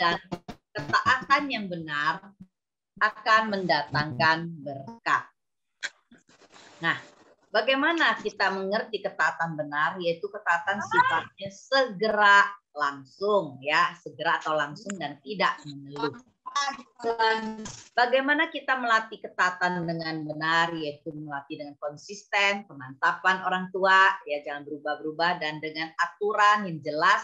dan ketaatan yang benar akan mendatangkan berkat. Nah, bagaimana kita mengerti ketaatan benar? Yaitu ketaatan sifatnya segera langsung, ya, segera atau langsung dan tidak mengeluh. Bagaimana kita melatih ketaatan dengan benar? Yaitu melatih dengan konsisten, pemantapan orang tua, ya, jangan berubah-berubah, dan dengan aturan yang jelas.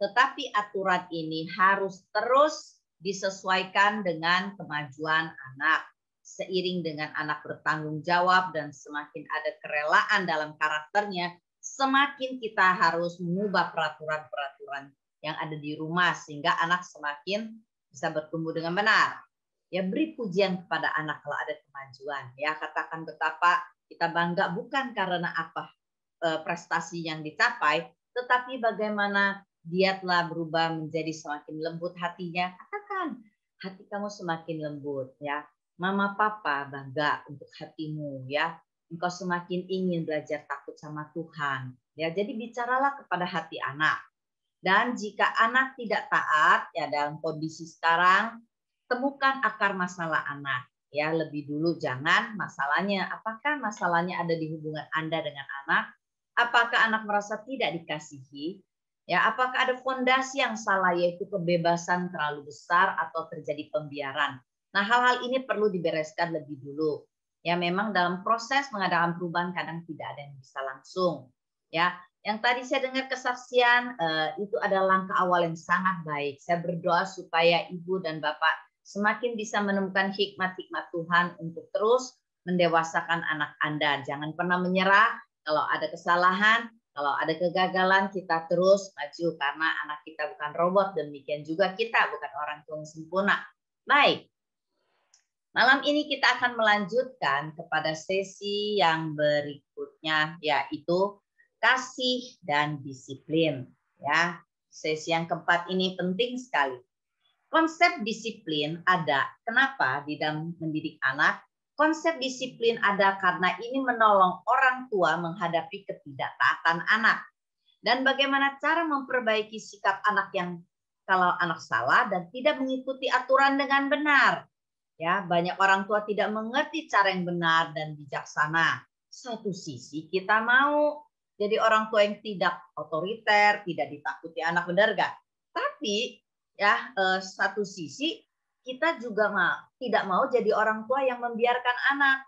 Tetapi aturan ini harus terus disesuaikan dengan kemajuan anak. Seiring dengan anak bertanggung jawab dan semakin ada kerelaan dalam karakternya, semakin kita harus mengubah peraturan-peraturan yang ada di rumah sehingga anak semakin bisa bertumbuh dengan benar. Ya, beri pujian kepada anak kalau ada kemajuan. Ya, katakan betapa kita bangga bukan karena apa prestasi yang dicapai, tetapi bagaimana dia telah berubah menjadi semakin lembut hatinya. Katakan, hati kamu semakin lembut, ya. Mama papa bangga untuk hatimu, ya. Engkau semakin ingin belajar takut sama Tuhan, ya. Jadi bicaralah kepada hati anak. Dan jika anak tidak taat, ya, dalam kondisi sekarang, temukan akar masalah anak, ya. Lebih dulu jangan masalahnya. Apakah masalahnya ada di hubungan Anda dengan anak? Apakah anak merasa tidak dikasihi? Ya, apakah ada fondasi yang salah, yaitu kebebasan terlalu besar atau terjadi pembiaran? Nah, hal-hal ini perlu dibereskan lebih dulu. Ya, memang dalam proses mengadakan perubahan kadang tidak ada yang bisa langsung. Ya, yang tadi saya dengar kesaksian itu adalah langkah awal yang sangat baik. Saya berdoa supaya ibu dan bapak semakin bisa menemukan hikmat-hikmat Tuhan untuk terus mendewasakan anak Anda. Jangan pernah menyerah. Kalau ada kesalahan, kalau ada kegagalan, kita terus maju karena anak kita bukan robot. Demikian juga kita bukan orang tua yang sempurna. Baik. Malam ini kita akan melanjutkan kepada sesi yang berikutnya, yaitu kasih dan disiplin. Ya, sesi yang keempat ini penting sekali. Konsep disiplin ada. Kenapa di dalam mendidik anak? Konsep disiplin ada karena ini menolong orang tua menghadapi ketidaktaatan anak. Dan bagaimana cara memperbaiki sikap anak yang kalau anak salah dan tidak mengikuti aturan dengan benar. Ya, banyak orang tua tidak mengerti cara yang benar dan bijaksana. Satu sisi kita mau jadi orang tua yang tidak otoriter, tidak ditakuti anak, benar gak? Tapi ya, satu sisi kita juga tidak mau jadi orang tua yang membiarkan anak.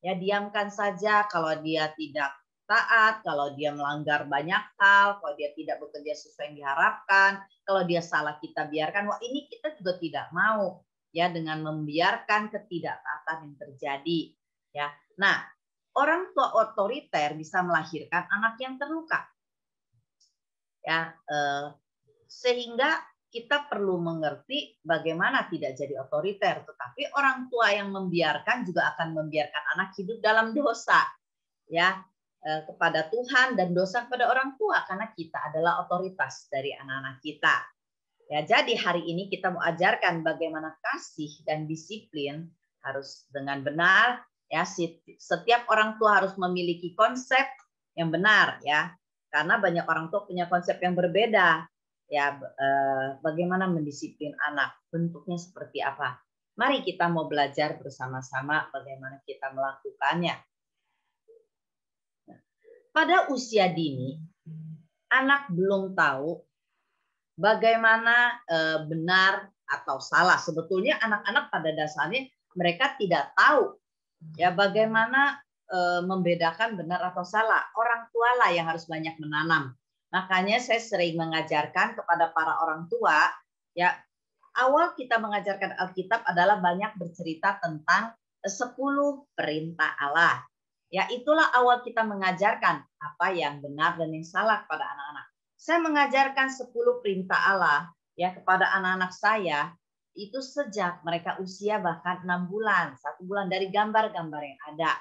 Ya, diamkan saja kalau dia tidak taat, kalau dia melanggar banyak hal, kalau dia tidak bekerja sesuai yang diharapkan, kalau dia salah kita biarkan. Wah, ini kita juga tidak mau. Ya, dengan membiarkan ketidaktaatan yang terjadi, ya. Nah, orang tua otoriter bisa melahirkan anak yang terluka, ya, sehingga kita perlu mengerti bagaimana tidak jadi otoriter. Tetapi orang tua yang membiarkan juga akan membiarkan anak hidup dalam dosa, ya, kepada Tuhan dan dosa kepada orang tua karena kita adalah otoritas dari anak-anak kita. Ya, jadi hari ini kita mau ajarkan bagaimana kasih dan disiplin harus dengan benar. Ya, setiap orang tua harus memiliki konsep yang benar, ya, karena banyak orang tua punya konsep yang berbeda. Ya, bagaimana mendisiplin anak, bentuknya seperti apa? Mari kita mau belajar bersama-sama bagaimana kita melakukannya. Pada usia dini, anak belum tahu bagaimana benar atau salah. Sebetulnya anak-anak pada dasarnya mereka tidak tahu, ya, bagaimana membedakan benar atau salah. Orang tua lah yang harus banyak menanam. Makanya saya sering mengajarkan kepada para orang tua, ya, awal kita mengajarkan Alkitab adalah banyak bercerita tentang 10 perintah Allah. Ya, itulah awal kita mengajarkan apa yang benar dan yang salah kepada anak-anak. Saya mengajarkan 10 perintah Allah, ya, kepada anak-anak saya itu sejak mereka usia bahkan 6 bulan, 1 bulan, dari gambar-gambar yang ada.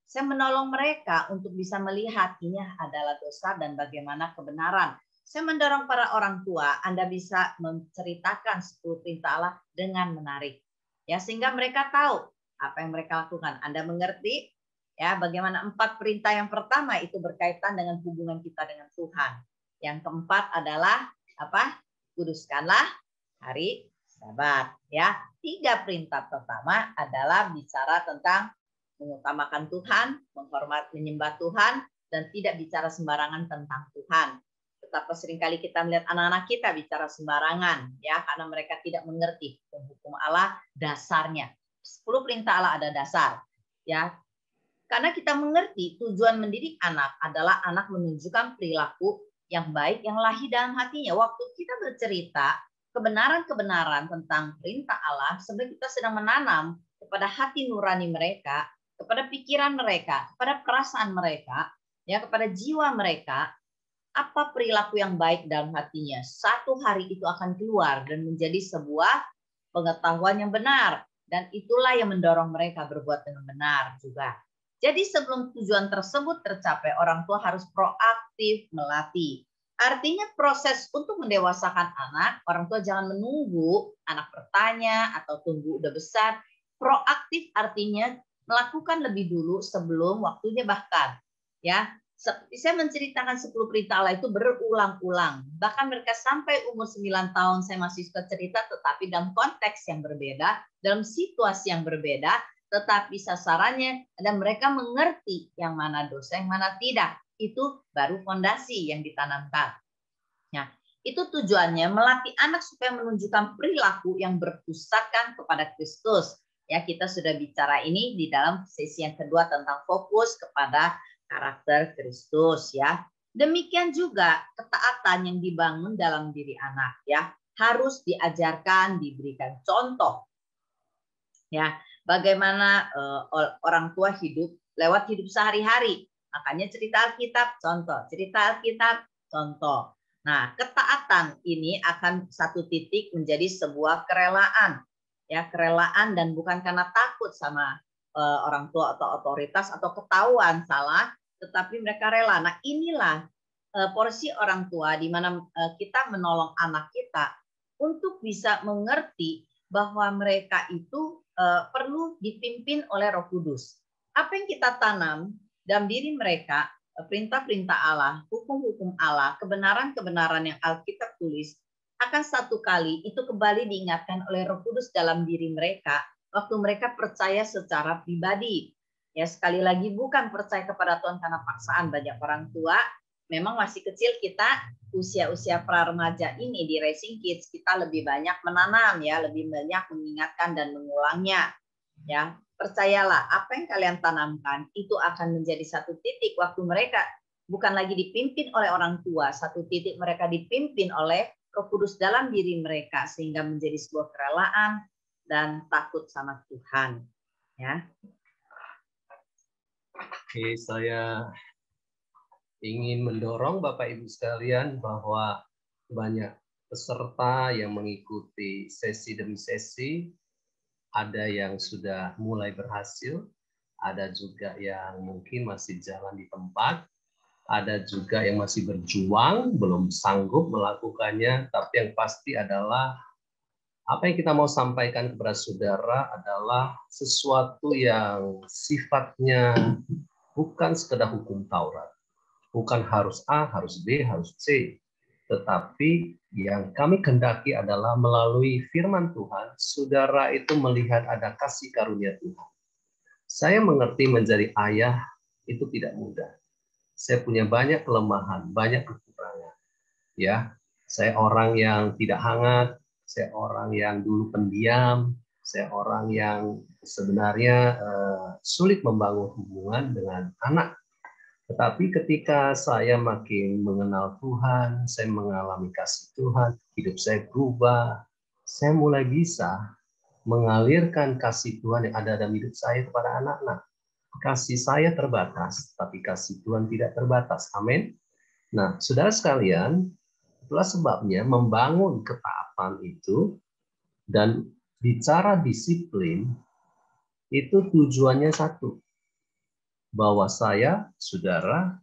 Saya menolong mereka untuk bisa melihat ini adalah dosa dan bagaimana kebenaran. Saya mendorong para orang tua, Anda bisa menceritakan 10 perintah Allah dengan menarik, ya, sehingga mereka tahu apa yang mereka lakukan. Anda mengerti, ya, bagaimana 4 perintah yang pertama itu berkaitan dengan hubungan kita dengan Tuhan. Yang keempat adalah apa? Kuduskanlah hari sahabat. Ya, 3 perintah pertama adalah bicara tentang mengutamakan Tuhan, menghormat, menyembah Tuhan, dan tidak bicara sembarangan tentang Tuhan. Betapa seringkali kita melihat anak-anak kita bicara sembarangan, ya, karena mereka tidak mengerti hukum Allah dasarnya. 10 perintah Allah ada dasar, ya. Karena kita mengerti tujuan mendidik anak adalah anak menunjukkan perilaku yang baik yang lahir dalam hatinya. Waktu kita bercerita kebenaran-kebenaran tentang perintah Allah, sebenarnya kita sedang menanam kepada hati nurani mereka, kepada pikiran mereka, kepada perasaan mereka, ya, kepada jiwa mereka, apa perilaku yang baik dalam hatinya. Satu hari itu akan keluar dan menjadi sebuah pengetahuan yang benar, dan itulah yang mendorong mereka berbuat dengan benar juga. Jadi sebelum tujuan tersebut tercapai, orang tua harus proaktif melatih. Artinya proses untuk mendewasakan anak, orang tua jangan menunggu anak bertanya atau tunggu udah besar. Proaktif artinya melakukan lebih dulu sebelum waktunya bahkan. Ya, saya menceritakan 10 perintah Allah itu berulang-ulang. Bahkan mereka sampai umur 9 tahun saya masih suka cerita, tetapi dalam konteks yang berbeda, dalam situasi yang berbeda, tetapi sasarannya dan mereka mengerti yang mana dosa, yang mana tidak. Itu baru fondasi yang ditanamkan. Nah, itu tujuannya melatih anak supaya menunjukkan perilaku yang berpusatkan kepada Kristus. Ya, kita sudah bicara ini di dalam sesi yang kedua tentang fokus kepada karakter Kristus, ya. Demikian juga ketaatan yang dibangun dalam diri anak, ya, harus diajarkan, diberikan contoh. Ya, bagaimana orang tua hidup lewat hidup sehari-hari. Makanya cerita Alkitab contoh, cerita Alkitab contoh. Nah, ketaatan ini akan satu titik menjadi sebuah kerelaan. Ya, kerelaan dan bukan karena takut sama orang tua atau otoritas atau ketahuan salah, tetapi mereka rela. Nah, inilah porsi orang tua di mana kita menolong anak kita untuk bisa mengerti bahwa mereka itu perlu dipimpin oleh Roh Kudus. Apa yang kita tanam dalam diri mereka, perintah-perintah Allah, hukum-hukum Allah, kebenaran-kebenaran yang Alkitab tulis, akan satu kali itu kembali diingatkan oleh Roh Kudus dalam diri mereka waktu mereka percaya secara pribadi. Ya, sekali lagi bukan percaya kepada Tuhan karena paksaan. Banyak orang tua memang masih kecil, kita usia-usia pra-remaja ini di Raising Kids kita lebih banyak menanam, ya, lebih banyak mengingatkan dan mengulangnya. Ya, percayalah apa yang kalian tanamkan itu akan menjadi satu titik waktu mereka bukan lagi dipimpin oleh orang tua, satu titik mereka dipimpin oleh Roh Kudus dalam diri mereka sehingga menjadi sebuah kerelaan dan takut sama Tuhan. Ya. Oke, saya ingin mendorong Bapak Ibu sekalian bahwa banyak peserta yang mengikuti sesi demi sesi, ada yang sudah mulai berhasil, ada juga yang mungkin masih jalan di tempat, ada juga yang masih berjuang, belum sanggup melakukannya, tapi yang pasti adalah apa yang kita mau sampaikan kepada saudara adalah sesuatu yang sifatnya bukan sekedar hukum Taurat. Bukan harus A, harus B, harus C. Tetapi yang kami kehendaki adalah melalui firman Tuhan, saudara itu melihat ada kasih karunia Tuhan. Saya mengerti menjadi ayah itu tidak mudah. Saya punya banyak kelemahan, banyak kekurangan. Ya, saya orang yang tidak hangat, saya orang yang dulu pendiam, saya orang yang sebenarnya sulit membangun hubungan dengan anak. Tetapi ketika saya makin mengenal Tuhan, saya mengalami kasih Tuhan, hidup saya berubah, saya mulai bisa mengalirkan kasih Tuhan yang ada dalam hidup saya kepada anak-anak. Kasih saya terbatas, tapi kasih Tuhan tidak terbatas. Amin. Nah, saudara sekalian, itulah sebabnya membangun ketaatan itu dan bicara disiplin itu tujuannya satu. Bahwa saya, saudara,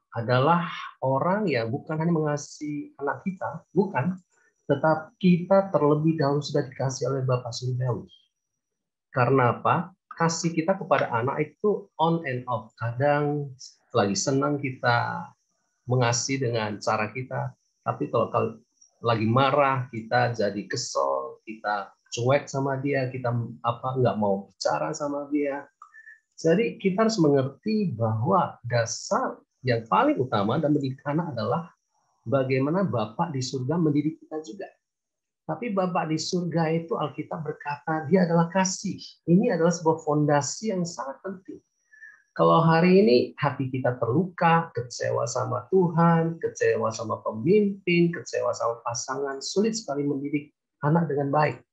adalah orang yang bukan hanya mengasihi anak kita, bukan, tetapi kita terlebih dahulu sudah dikasih oleh Bapa Surgawi. Karena apa? Kasih kita kepada anak itu on and off. Kadang lagi senang kita mengasihi dengan cara kita, tapi kalau lagi marah, kita jadi kesel, kita cuek sama dia, kita nggak mau bicara sama dia. Jadi kita harus mengerti bahwa dasar yang paling utama dan mendidik anak adalah bagaimana Bapak di surga mendidik kita juga. Tapi Bapak di surga itu Alkitab berkata dia adalah kasih. Ini adalah sebuah fondasi yang sangat penting. Kalau hari ini hati kita terluka, kecewa sama Tuhan, kecewa sama pemimpin, kecewa sama pasangan, sulit sekali mendidik anak dengan baik.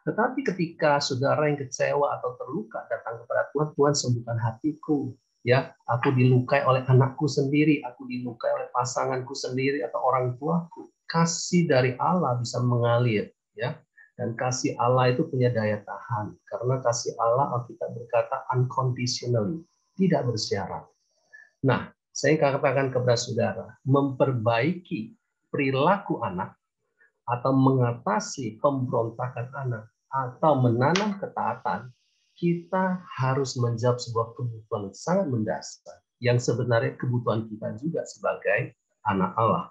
Tetapi ketika saudara yang kecewa atau terluka datang kepada Tuhan, Tuhan sembuhkan hatiku. Ya, aku dilukai oleh anakku sendiri, aku dilukai oleh pasanganku sendiri atau orang tuaku. Kasih dari Allah bisa mengalir, ya. Dan kasih Allah itu punya daya tahan, karena kasih Allah Alkitab berkata unconditionally, tidak bersyarat. Nah, saya katakan kepada saudara, memperbaiki perilaku anak atau mengatasi pemberontakan anak atau menanam ketaatan, kita harus menjawab sebuah kebutuhan sangat mendasar yang sebenarnya kebutuhan kita juga sebagai anak Allah,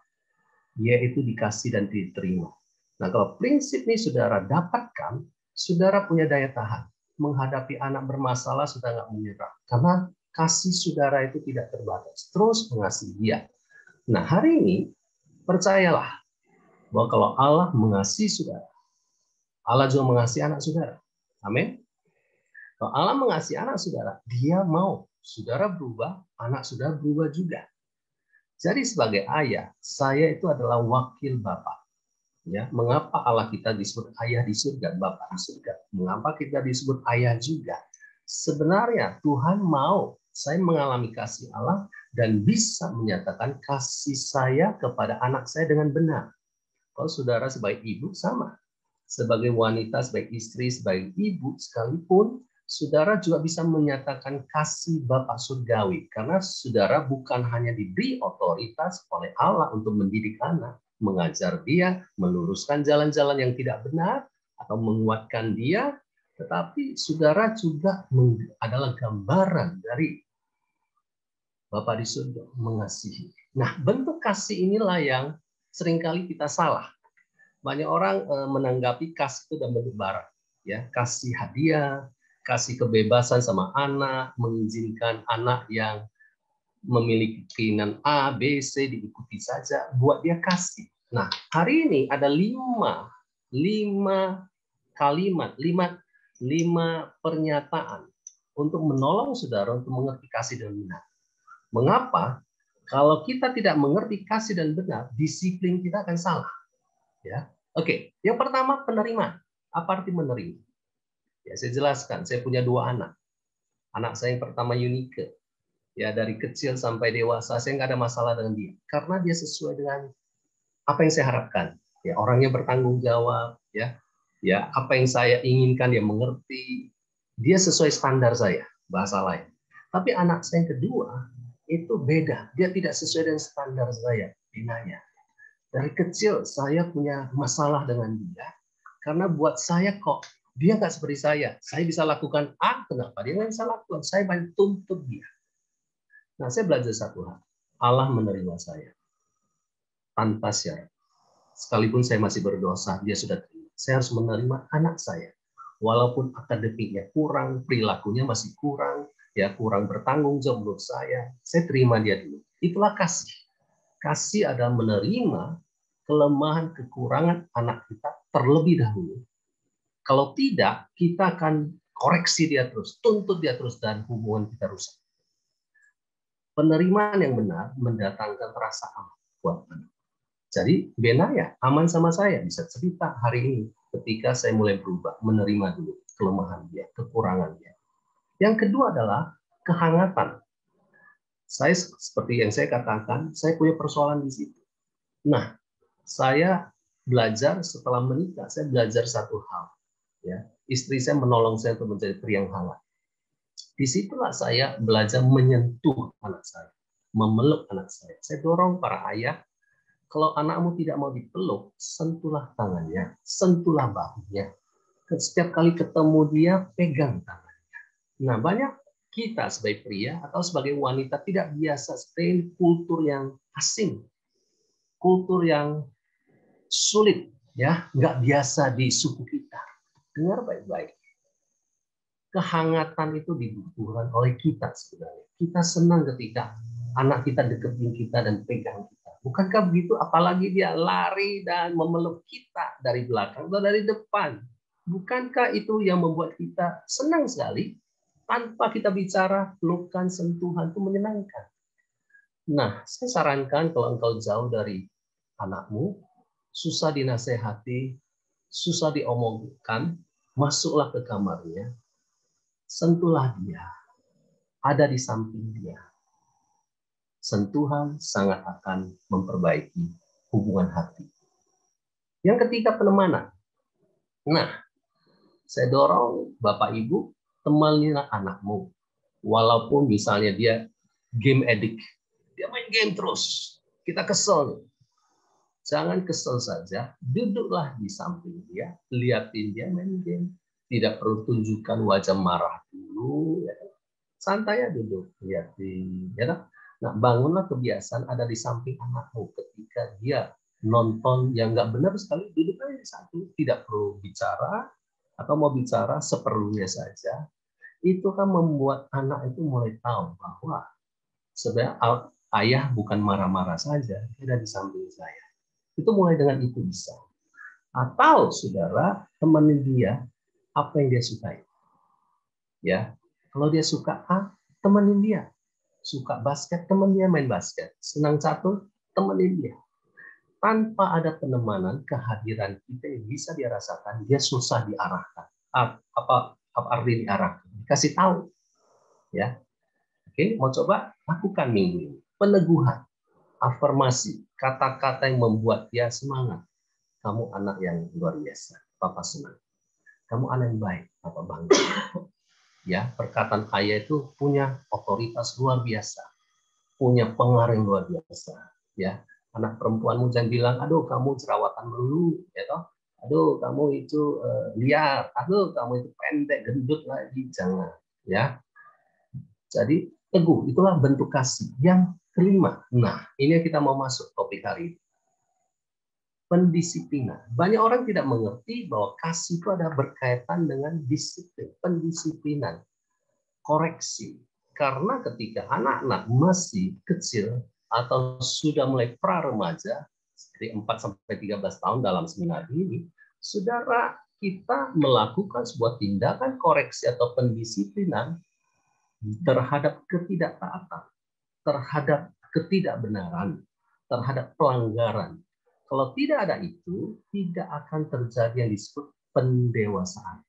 yaitu dikasih dan diterima. Nah, kalau prinsip ini saudara dapatkan, saudara punya daya tahan. Menghadapi anak bermasalah sudah nggak menyerah. Karena kasih saudara itu tidak terbatas. Terus mengasihi dia. Nah, hari ini percayalah bahwa kalau Allah mengasihi saudara, Allah juga mengasihi anak saudara. Amin. Kalau Allah mengasihi anak saudara, dia mau saudara berubah, anak saudara berubah juga. Jadi sebagai ayah, saya itu adalah wakil Bapak. Ya, mengapa Allah kita disebut ayah di surga, Bapa di surga? Mengapa kita disebut ayah juga? Sebenarnya Tuhan mau saya mengalami kasih Allah dan bisa menyatakan kasih saya kepada anak saya dengan benar. Kalau saudara sebagai ibu sama, sebagai wanita, sebagai istri, sebagai ibu sekalipun, saudara juga bisa menyatakan kasih Bapa surgawi karena saudara bukan hanya diberi otoritas oleh Allah untuk mendidik anak, mengajar dia, meluruskan jalan-jalan yang tidak benar, atau menguatkan dia, tetapi saudara juga adalah gambaran dari Bapa di surga mengasihi. Nah, bentuk kasih inilah yang seringkali kita salah. Banyak orang menanggapi kasih itu dalam bentuk barang. Ya, kasih hadiah, kasih kebebasan sama anak, mengizinkan anak yang memiliki keinginan A, B, C diikuti saja, buat dia kasih. Nah, hari ini ada lima kalimat, lima pernyataan untuk menolong saudara untuk mengerti kasih dan benar. Mengapa? Kalau kita tidak mengerti kasih dan benar, disiplin kita akan salah. Ya, oke. Yang pertama penerimaan. Apa arti menerima? Ya, saya jelaskan. Saya punya 2 anak. Anak saya yang pertama Yunike. Ya, dari kecil sampai dewasa saya nggak ada masalah dengan dia karena dia sesuai dengan apa yang saya harapkan. Ya, orangnya bertanggung jawab. Ya, apa yang saya inginkan dia mengerti. Dia sesuai standar saya. Bahasa lain. Tapi anak saya yang kedua itu beda. Dia tidak sesuai dengan standar saya. Binanya. Dari kecil saya punya masalah dengan dia karena buat saya kok dia nggak seperti saya. Saya bisa lakukan A, kenapa dia nggak bisa lakukan? Saya banyak tuntut dia. Nah, saya belajar satu hal. Allah menerima saya tanpa syarat. Sekalipun saya masih berdosa, dia sudah terima. Saya harus menerima anak saya. Walaupun akademiknya kurang, perilakunya masih kurang, ya kurang bertanggung jawab menurut saya terima dia dulu. Itulah kasih. Kasih adalah menerima kelemahan, kekurangan anak kita terlebih dahulu. Kalau tidak, kita akan koreksi dia terus, tuntut dia terus, dan hubungan kita rusak. Penerimaan yang benar mendatangkan rasa aman buat anak. Jadi, Benaya aman sama saya, bisa cerita hari ini ketika saya mulai berubah, menerima dulu kelemahan dia, kekurangan dia. Yang kedua adalah kehangatan. Saya seperti yang saya katakan, saya punya persoalan di situ. Nah, saya belajar setelah menikah, saya belajar satu hal. Ya, istri saya menolong saya untuk menjadi pria yang hangat. Disitulah saya belajar menyentuh anak saya, memeluk anak saya. Saya dorong para ayah, kalau anakmu tidak mau dipeluk, sentuhlah tangannya, sentuhlah bahunya. Setiap kali ketemu dia, pegang tangannya. Nah, banyak kita sebagai pria atau sebagai wanita tidak biasa seperti kultur yang asing, kultur yang sulit, ya, nggak biasa di suku kita. Dengar baik-baik. Kehangatan itu dibutuhkan oleh kita sebenarnya. Kita senang ketika anak kita deketin kita dan pegang kita. Bukankah begitu? Apalagi dia lari dan memeluk kita dari belakang atau dari depan. Bukankah itu yang membuat kita senang sekali? Tanpa kita bicara, pelukan, sentuhan itu menyenangkan. Nah, saya sarankan kalau engkau jauh dari anakmu, susah dinasehati, susah diomongkan, masuklah ke kamarnya, sentuhlah dia, ada di samping dia. Sentuhan sangat akan memperbaiki hubungan hati. Yang ketiga, penemanan. Nah, saya dorong Bapak Ibu, temanilah anakmu. Walaupun misalnya dia game addict, dia main game terus, kita kesel. Jangan kesel saja, duduklah di samping dia, liatin dia main game. Tidak perlu tunjukkan wajah marah dulu, ya. Santai aja duduk, liatin, ya. Nah, bangunlah kebiasaan ada di samping anakmu ketika dia nonton yang nggak benar sekali, duduk aja di samping, tidak perlu bicara, atau mau bicara seperlunya saja. Itu kan membuat anak itu mulai tahu bahwa sebenarnya ayah bukan marah-marah saja, dia ada di samping saya. Itu mulai dengan itu bisa. Atau saudara temenin dia apa yang dia sukai. Ya, kalau dia suka A, temenin dia. Suka basket, temenin dia main basket. Senang catur, temenin dia. Tanpa ada penemanan, kehadiran kita yang bisa dia rasakan, dia susah diarahkan. Apa arti diarahkan? Dikasih tahu. Ya. Oke, mau coba lakukan minggu ini. Peneguhan, afirmasi, kata-kata yang membuat dia semangat. Kamu anak yang luar biasa, Papa senang. Kamu anak yang baik, Papa bangga. Ya, perkataan ayah itu punya otoritas luar biasa, punya pengaruh yang luar biasa. Ya, anak perempuanmu jangan bilang, aduh kamu jerawatan melulu, ya toh. Aduh kamu itu liar, aduh kamu itu pendek, gendut lagi, jangan. Ya, jadi teguh, itulah bentuk kasih. Yang kelima, nah ini yang kita mau masuk topik hari ini. Pendisiplinan. Banyak orang tidak mengerti bahwa kasih itu ada berkaitan dengan disiplin, pendisiplinan, koreksi. Karena ketika anak-anak masih kecil atau sudah mulai pra-remaja, dari 4 sampai 13 tahun dalam seminar ini, saudara kita melakukan sebuah tindakan koreksi atau pendisiplinan terhadap ketidaktaatan, terhadap ketidakbenaran, terhadap pelanggaran. Kalau tidak ada itu, tidak akan terjadi yang disebut pendewasaan.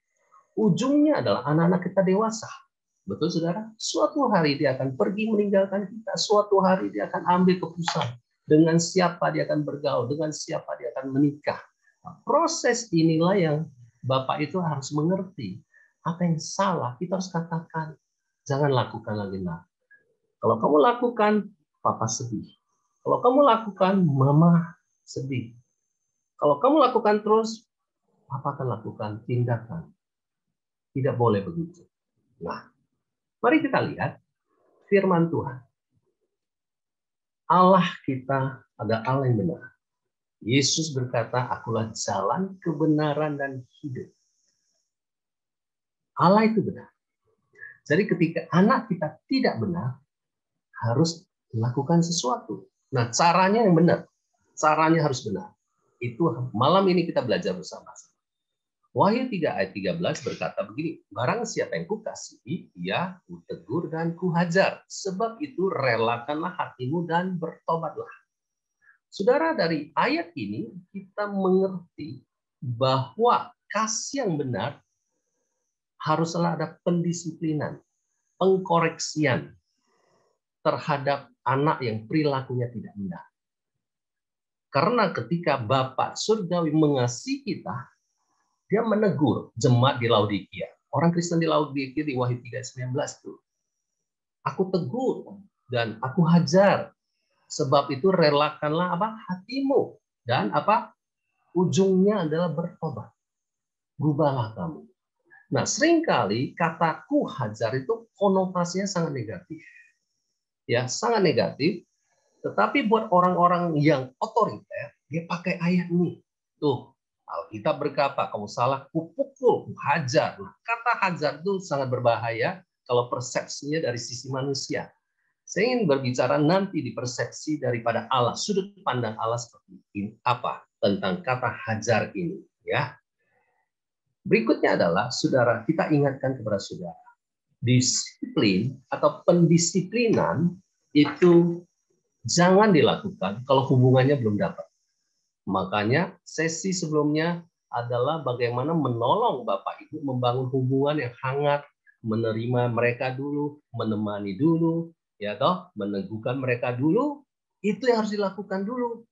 Ujungnya adalah anak-anak kita dewasa. Betul, saudara? Suatu hari dia akan pergi meninggalkan kita. Suatu hari dia akan ambil keputusan. Dengan siapa dia akan bergaul, dengan siapa dia akan menikah. Nah, proses inilah yang Bapak itu harus mengerti. Apa yang salah, kita harus katakan. Jangan lakukan lagi, nak. Kalau kamu lakukan, Papa sedih. Kalau kamu lakukan, Mama sedih. Kalau kamu lakukan terus, Papa akan lakukan tindakan. Tidak boleh begitu. Nah, mari kita lihat firman Tuhan. Allah kita adalah Allah yang benar. Yesus berkata, akulah jalan, kebenaran, dan hidup. Allah itu benar. Jadi ketika anak kita tidak benar, harus melakukan sesuatu. Nah, caranya yang benar. Caranya harus benar. Itu malam ini kita belajar bersama-sama. Wahyu 3 ayat 13 berkata begini, barang siapa yang kukasihi, ia kutegur dan kuhajar. Sebab itu relakanlah hatimu dan bertobatlah. Saudara, dari ayat ini kita mengerti bahwa kasih yang benar haruslah ada pendisiplinan, pengkoreksian terhadap anak yang perilakunya tidak benar. Karena ketika Bapa Surgawi mengasihi kita, dia menegur jemaat di Laodikia. Orang Kristen di Laodikia di Wahyu 3:19 tuh. Aku tegur dan aku hajar. Sebab itu relakanlah apa? Hatimu. Dan apa? Ujungnya adalah bertobat. Berubahlah kamu. Nah, seringkali kataku hajar itu konotasinya sangat negatif. Ya, sangat negatif. Tetapi buat orang-orang yang otoriter, dia pakai ayat ini. Tuh, Alkitab berkata, kamu salah, kupukul, kuhajar. Nah, kata hajar itu sangat berbahaya kalau persepsinya dari sisi manusia. Saya ingin berbicara nanti di persepsi daripada Allah, sudut pandang Allah seperti ini, apa tentang kata hajar ini, ya. Berikutnya adalah, saudara, kita ingatkan kepada saudara, disiplin atau pendisiplinan itu jangan dilakukan kalau hubungannya belum dapat. Makanya sesi sebelumnya adalah bagaimana menolong Bapak Ibu membangun hubungan yang hangat, menerima mereka dulu, menemani dulu, ya toh, meneguhkan mereka dulu. Itu yang harus dilakukan dulu.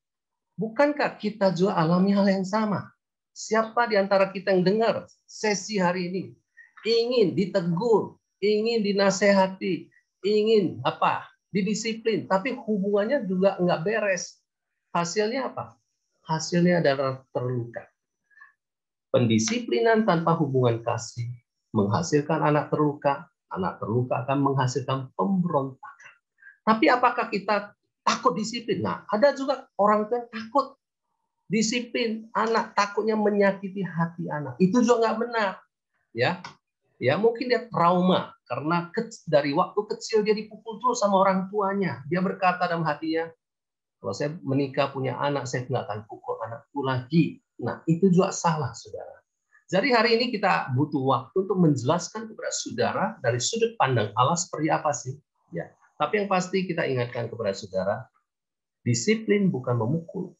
Bukankah kita juga alami hal yang sama? Siapa di antara kita yang dengar sesi hari ini ingin ditegur, ingin dinasehati, ingin apa? Didisiplin, tapi hubungannya juga nggak beres. Hasilnya apa? Hasilnya adalah terluka. Pendisiplinan tanpa hubungan kasih menghasilkan anak terluka akan menghasilkan pemberontakan. Tapi apakah kita takut disiplin? Nah, ada juga orang tua yang takut disiplin, anak takutnya menyakiti hati anak. Itu juga nggak benar. Ya, mungkin dia trauma karena dari waktu kecil dia dipukul terus sama orang tuanya. Dia berkata dalam hatinya, kalau saya menikah punya anak, saya nggak akan pukul anakku lagi. Nah, itu juga salah, saudara. Jadi hari ini kita butuh waktu untuk menjelaskan kepada saudara dari sudut pandang Allah seperti apa sih. Ya, tapi yang pasti kita ingatkan kepada saudara, disiplin bukan memukul.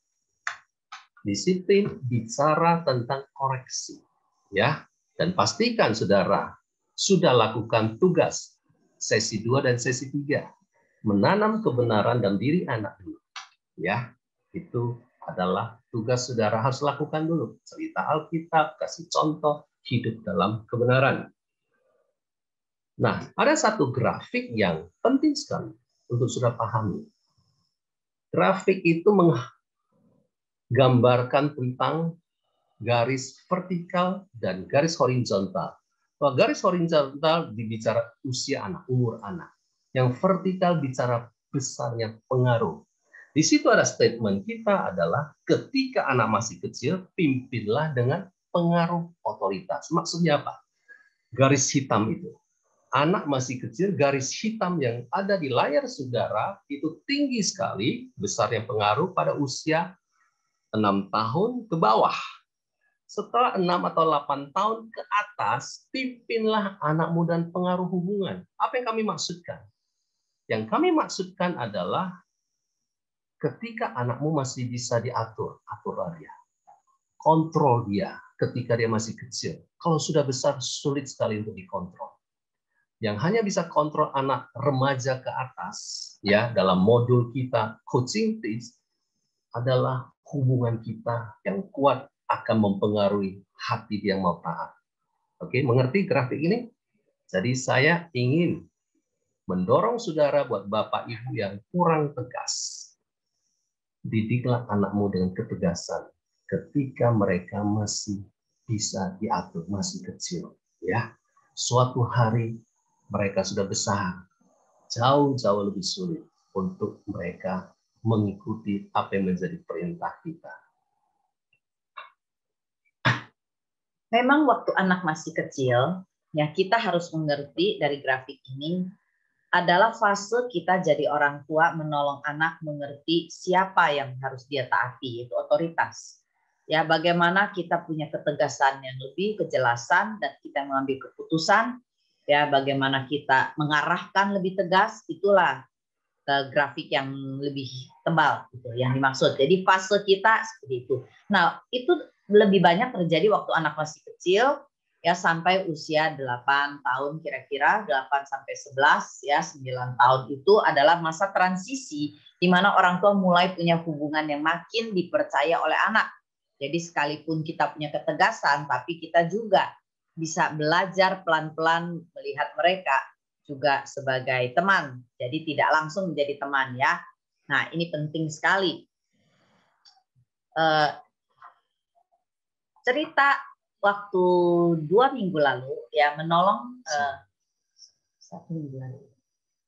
Disiplin bicara tentang koreksi. Ya, dan pastikan saudara sudah lakukan tugas sesi 2 dan sesi 3. Menanam kebenaran dalam diri anak dulu. Ya, itu adalah tugas saudara harus lakukan dulu. Cerita Alkitab, kasih contoh, hidup dalam kebenaran. Nah, ada satu grafik yang penting sekali untuk saudara pahami. Grafik itu menggambarkan tentang garis vertikal dan garis horizontal. Kalau garis horizontal dibicara usia anak, umur anak. Yang vertikal bicara besarnya pengaruh. Di situ ada statement kita adalah ketika anak masih kecil, pimpinlah dengan pengaruh otoritas. Maksudnya apa? Garis hitam itu. Anak masih kecil, garis hitam yang ada di layar saudara itu tinggi sekali, besarnya pengaruh pada usia 6 tahun ke bawah. Setelah 6 atau 8 tahun ke atas, pimpinlah anak muda dan pengaruh hubungan. Apa yang kami maksudkan? Yang kami maksudkan adalah ketika anakmu masih bisa diatur, aturlah dia. Kontrol dia ketika dia masih kecil. Kalau sudah besar, sulit sekali untuk dikontrol. Yang hanya bisa kontrol anak remaja ke atas, ya, dalam modul kita coaching tips adalah hubungan kita yang kuat akan mempengaruhi hati dia yang mau taat. Oke, mengerti grafik ini? Jadi saya ingin mendorong saudara buat Bapak Ibu yang kurang tegas. Didiklah anakmu dengan ketegasan ketika mereka masih bisa diatur, masih kecil. Ya, suatu hari mereka sudah besar, jauh-jauh lebih sulit untuk mereka mengikuti apa yang menjadi perintah kita. Memang waktu anak masih kecil, ya kita harus mengerti dari grafik ini adalah fase kita jadi orang tua menolong anak mengerti siapa yang harus dia taati, yaitu otoritas. Ya, bagaimana kita punya ketegasan yang lebih, kejelasan, dan kita mengambil keputusan. Ya, bagaimana kita mengarahkan lebih tegas, itulah grafik yang lebih tebal gitu yang dimaksud. Jadi fase kita seperti itu. Nah, itu lebih banyak terjadi waktu anak masih kecil ya sampai usia 8 tahun kira-kira 8 sampai 11 ya 9 tahun itu adalah masa transisi di mana orang tua mulai punya hubungan yang makin dipercaya oleh anak. Jadi sekalipun kita punya ketegasan tapi kita juga bisa belajar pelan-pelan melihat mereka juga sebagai teman. Jadi tidak langsung menjadi teman ya. Nah, ini penting sekali. Cerita waktu 2 minggu lalu ya menolong 1 minggu lalu.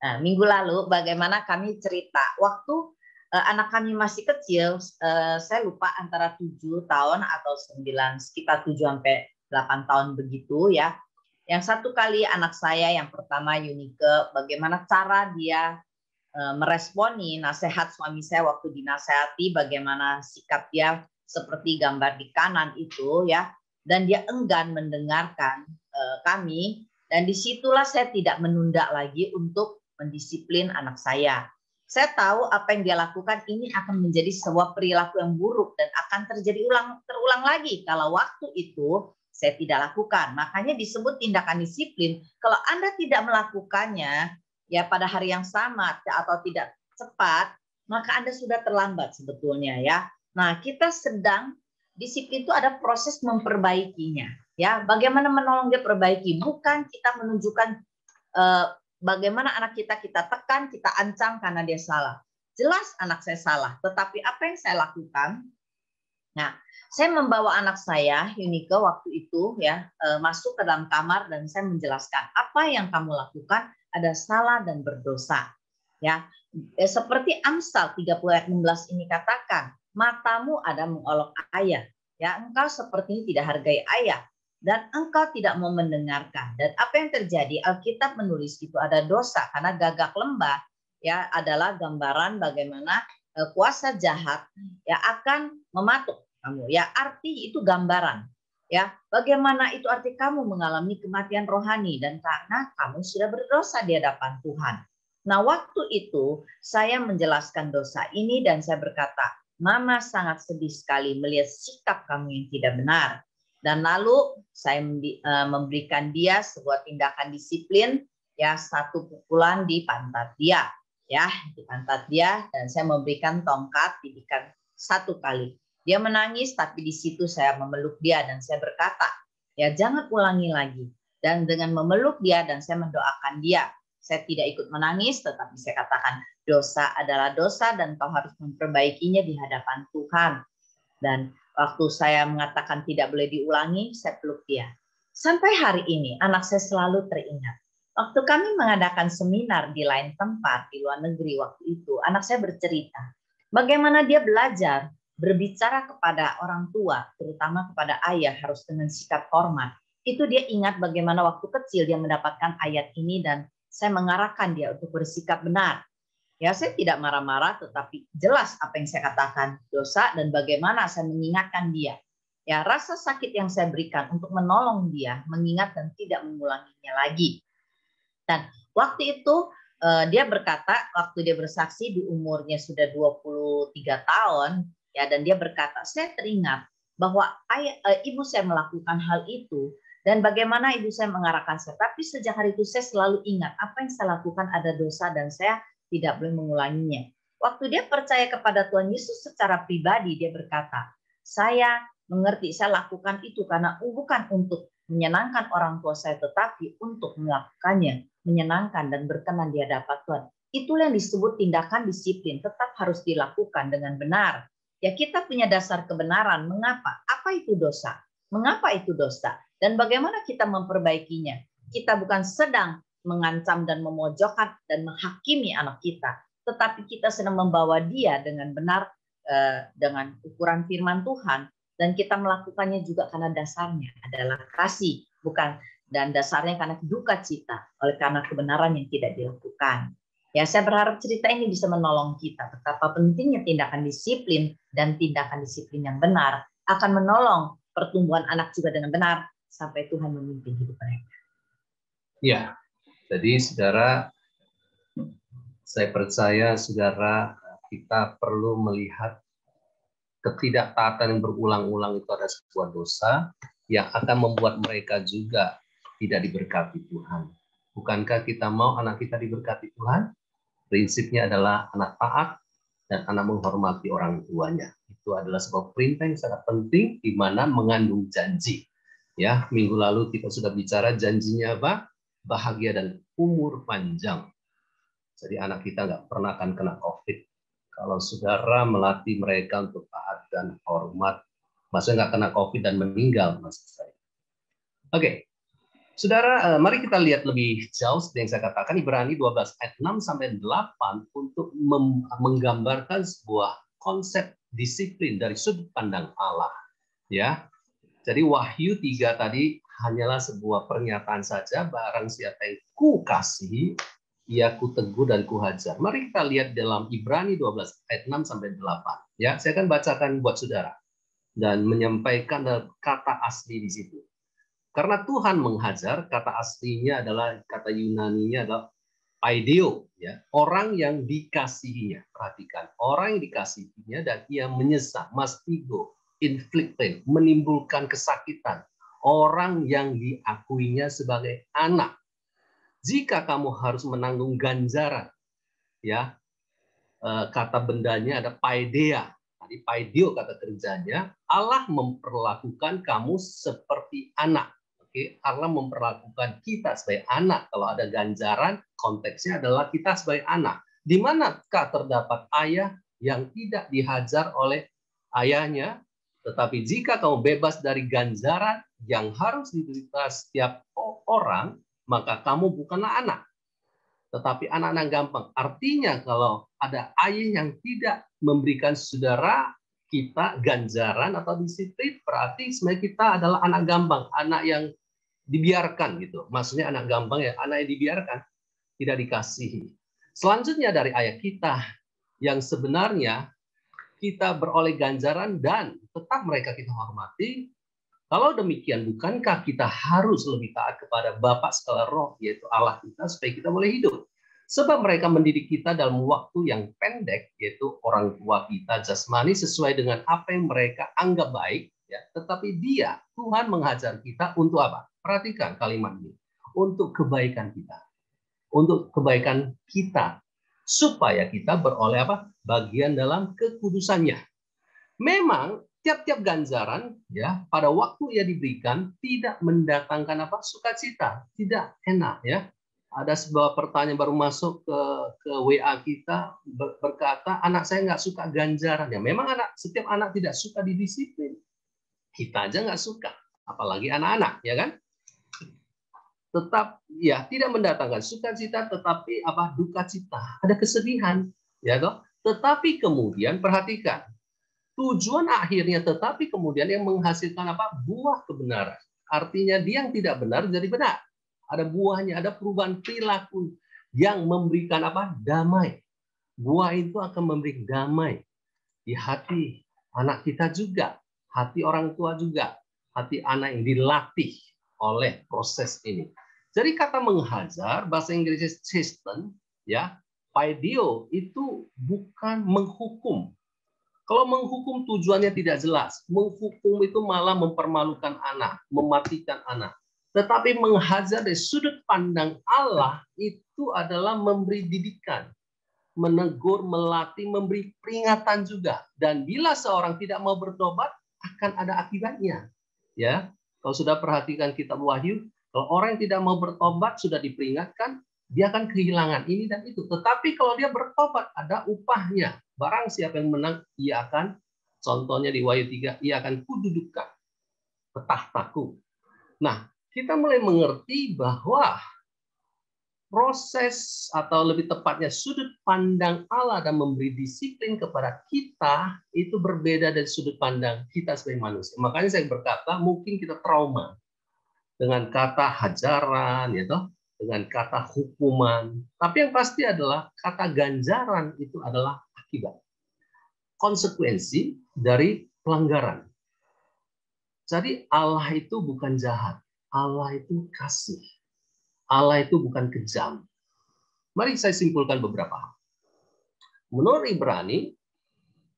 Nah, minggu lalu bagaimana kami cerita waktu anak kami masih kecil, saya lupa antara 7 tahun atau 9, sekitar 7 sampai 8 tahun begitu ya. Yang satu kali anak saya yang pertama Yunike, bagaimana cara dia meresponi nasihat suami saya waktu dinasehati, bagaimana sikap dia seperti gambar di kanan itu ya, dan dia enggan mendengarkan kami, dan disitulah saya tidak menunda lagi untuk mendisiplin anak saya. Saya tahu apa yang dia lakukan ini akan menjadi sebuah perilaku yang buruk dan akan terulang lagi kalau waktu itu saya tidak lakukan. Makanya disebut tindakan disiplin. Kalau Anda tidak melakukannya ya pada hari yang sama atau tidak cepat, maka Anda sudah terlambat sebetulnya ya. Nah, kita sedang disiplin itu ada proses memperbaikinya ya. Bagaimana menolong dia perbaiki, bukan kita menunjukkan bagaimana anak kita tekan, kita ancam karena dia salah. Jelas anak saya salah, tetapi apa yang saya lakukan? Nah, saya membawa anak saya, Yunike, waktu itu ya masuk ke dalam kamar dan saya menjelaskan apa yang kamu lakukan ada salah dan berdosa. Ya, seperti Amsal 30 ayat 16 ini katakan, matamu ada mengolok ayah, ya engkau sepertinya tidak hargai ayah dan engkau tidak mau mendengarkan. Dan apa yang terjadi? Alkitab menulis itu ada dosa karena gagak lembah ya adalah gambaran bagaimana kuasa jahat ya akan mematuk kamu ya, arti itu gambaran ya, bagaimana itu arti kamu mengalami kematian rohani dan karena kamu sudah berdosa di hadapan Tuhan. Nah, waktu itu saya menjelaskan dosa ini dan saya berkata, Mama sangat sedih sekali melihat sikap kamu yang tidak benar. Dan lalu saya memberikan dia sebuah tindakan disiplin ya, 1 pukulan di pantat dia ya, di pantat dia, dan saya memberikan tongkat didikan 1 kali. Dia menangis, tapi di situ saya memeluk dia dan saya berkata, ya jangan ulangi lagi. Dan dengan memeluk dia dan saya mendoakan dia, saya tidak ikut menangis, tetapi saya katakan dosa adalah dosa dan kau harus memperbaikinya di hadapan Tuhan. Dan waktu saya mengatakan tidak boleh diulangi, saya peluk dia. Sampai hari ini anak saya selalu teringat. Waktu kami mengadakan seminar di lain tempat di luar negeri waktu itu, anak saya bercerita bagaimana dia belajar berbicara kepada orang tua, terutama kepada ayah, harus dengan sikap hormat. Itu dia ingat bagaimana waktu kecil dia mendapatkan ayat ini dan saya mengarahkan dia untuk bersikap benar. Ya, saya tidak marah-marah, tetapi jelas apa yang saya katakan dosa dan bagaimana saya mengingatkan dia. Ya, rasa sakit yang saya berikan untuk menolong dia, mengingat dan tidak mengulanginya lagi. Dan waktu itu dia berkata, waktu dia bersaksi di umurnya sudah 23 tahun, ya, dan dia berkata, saya teringat bahwa ibu saya melakukan hal itu dan bagaimana ibu saya mengarahkan saya. Tapi sejak hari itu saya selalu ingat apa yang saya lakukan ada dosa dan saya tidak boleh mengulanginya. Waktu dia percaya kepada Tuhan Yesus secara pribadi, dia berkata, saya mengerti, saya lakukan itu karena bukan untuk menyenangkan orang tua saya, tetapi untuk melakukannya menyenangkan dan berkenan di hadapan Tuhan. Itulah yang disebut tindakan disiplin, tetap harus dilakukan dengan benar. Ya, kita punya dasar kebenaran. Mengapa? Apa itu dosa? Mengapa itu dosa? Dan bagaimana kita memperbaikinya? Kita bukan sedang mengancam dan memojokkan dan menghakimi anak kita, tetapi kita sedang membawa dia dengan benar dengan ukuran firman Tuhan, dan kita melakukannya juga karena dasarnya adalah kasih, bukan, dan dasarnya karena duka cita oleh karena kebenaran yang tidak dilakukan. Ya, saya berharap cerita ini bisa menolong kita betapa pentingnya tindakan disiplin, dan tindakan disiplin yang benar akan menolong pertumbuhan anak juga dengan benar sampai Tuhan memimpin hidup mereka. Ya, jadi saudara, saya percaya saudara kita perlu melihat ketidaktaatan yang berulang-ulang itu ada sebuah dosa yang akan membuat mereka juga tidak diberkati Tuhan. Bukankah kita mau anak kita diberkati Tuhan? Prinsipnya adalah anak taat dan anak menghormati orang tuanya. Itu adalah sebuah perintah yang sangat penting di mana mengandung janji. Ya, minggu lalu kita sudah bicara janjinya apa? Bahagia dan umur panjang. Jadi anak kita nggak pernah akan kena COVID. Kalau saudara melatih mereka untuk taat dan hormat, maksudnya nggak kena COVID dan meninggal, maksud saya. Oke. Saudara, mari kita lihat lebih jauh seperti yang saya katakan Ibrani 12 ayat 6 sampai 8 untuk menggambarkan sebuah konsep disiplin dari sudut pandang Allah. Ya, jadi Wahyu 3 tadi hanyalah sebuah pernyataan saja, barang siapa yang ku kasihi, ia ku tegur dan ku hajar. Mari kita lihat dalam Ibrani 12 ayat 6 sampai 8. Ya, saya akan bacakan buat saudara dan menyampaikan kata asli di situ. Karena Tuhan menghajar, kata aslinya adalah, kata Yunaninya adalah Paideo, ya, orang yang dikasihinya. Perhatikan, orang yang dikasihinya dan ia menyesal, mastigo, inflicted, menimbulkan kesakitan. Orang yang diakuinya sebagai anak. Jika kamu harus menanggung ganjaran, ya, kata bendanya ada paidea. Tadi paideo kata kerjanya, Allah memperlakukan kamu seperti anak. Oke, Allah memperlakukan kita sebagai anak. Kalau ada ganjaran, konteksnya adalah kita sebagai anak. Di manakah terdapat ayah yang tidak dihajar oleh ayahnya? Tetapi jika kamu bebas dari ganjaran yang harus diderita setiap orang, maka kamu bukanlah anak, tetapi anak-anak gampang. Artinya kalau ada ayah yang tidak memberikan saudara kita ganjaran atau disiplin, berarti sebenarnya kita adalah anak gampang, anak yang dibiarkan gitu. Maksudnya anak gampang ya, anak yang dibiarkan, tidak dikasihi. Selanjutnya dari ayat kita yang sebenarnya kita beroleh ganjaran dan tetap mereka kita hormati. Kalau demikian, bukankah kita harus lebih taat kepada Bapa segala roh, yaitu Allah kita, supaya kita boleh hidup? Sebab mereka mendidik kita dalam waktu yang pendek, yaitu orang tua kita jasmani, sesuai dengan apa yang mereka anggap baik. Ya. Tetapi dia, Tuhan menghajar kita untuk apa? Perhatikan kalimat ini. Untuk kebaikan kita. Untuk kebaikan kita. Supaya kita beroleh apa? Bagian dalam kekudusannya. Memang tiap-tiap ganjaran ya pada waktu ia diberikan tidak mendatangkan apa sukacita, tidak enak ya. Ada sebuah pertanyaan baru masuk ke WA kita berkata anak saya nggak suka ganjaran ya. Memang setiap anak tidak suka didisiplin. Kita aja nggak suka, apalagi anak-anak ya kan. Tetap ya tidak mendatangkan sukacita, tetapi apa duka cita, ada kesedihan ya toh. Tetapi kemudian perhatikan tujuan akhirnya, tetapi kemudian yang menghasilkan apa? Buah kebenaran. Artinya dia yang tidak benar jadi benar. Ada buahnya, ada perubahan perilaku yang memberikan apa? Damai. Buah itu akan memberi damai di hati anak kita juga, hati orang tua juga, hati anak yang dilatih oleh proses ini. Jadi kata menghajar, bahasa Inggrisnya chasten, ya, paidio itu bukan menghukum. Kalau menghukum tujuannya tidak jelas. Menghukum itu malah mempermalukan anak, mematikan anak. Tetapi menghajar dari sudut pandang Allah itu adalah memberi didikan, menegur, melatih, memberi peringatan juga. Dan bila seorang tidak mau bertobat, akan ada akibatnya. Ya, kalau sudah perhatikan kitab Wahyu, kalau orang yang tidak mau bertobat sudah diperingatkan, dia akan kehilangan ini dan itu. Tetapi kalau dia bertobat, ada upahnya. Barang siapa yang menang, ia akan, contohnya di Wahyu 3, ia akan kududukkan ke tahtaku. Nah, kita mulai mengerti bahwa proses atau lebih tepatnya sudut pandang Allah dan memberi disiplin kepada kita itu berbeda dari sudut pandang kita sebagai manusia. Makanya saya berkata mungkin kita trauma dengan kata hajaran, ya toh, dengan kata hukuman. Tapi yang pasti adalah kata ganjaran itu adalah akibat, konsekuensi dari pelanggaran. Jadi Allah itu bukan jahat, Allah itu kasih. Allah itu bukan kejam. Mari saya simpulkan beberapa hal. Menurut Ibrani,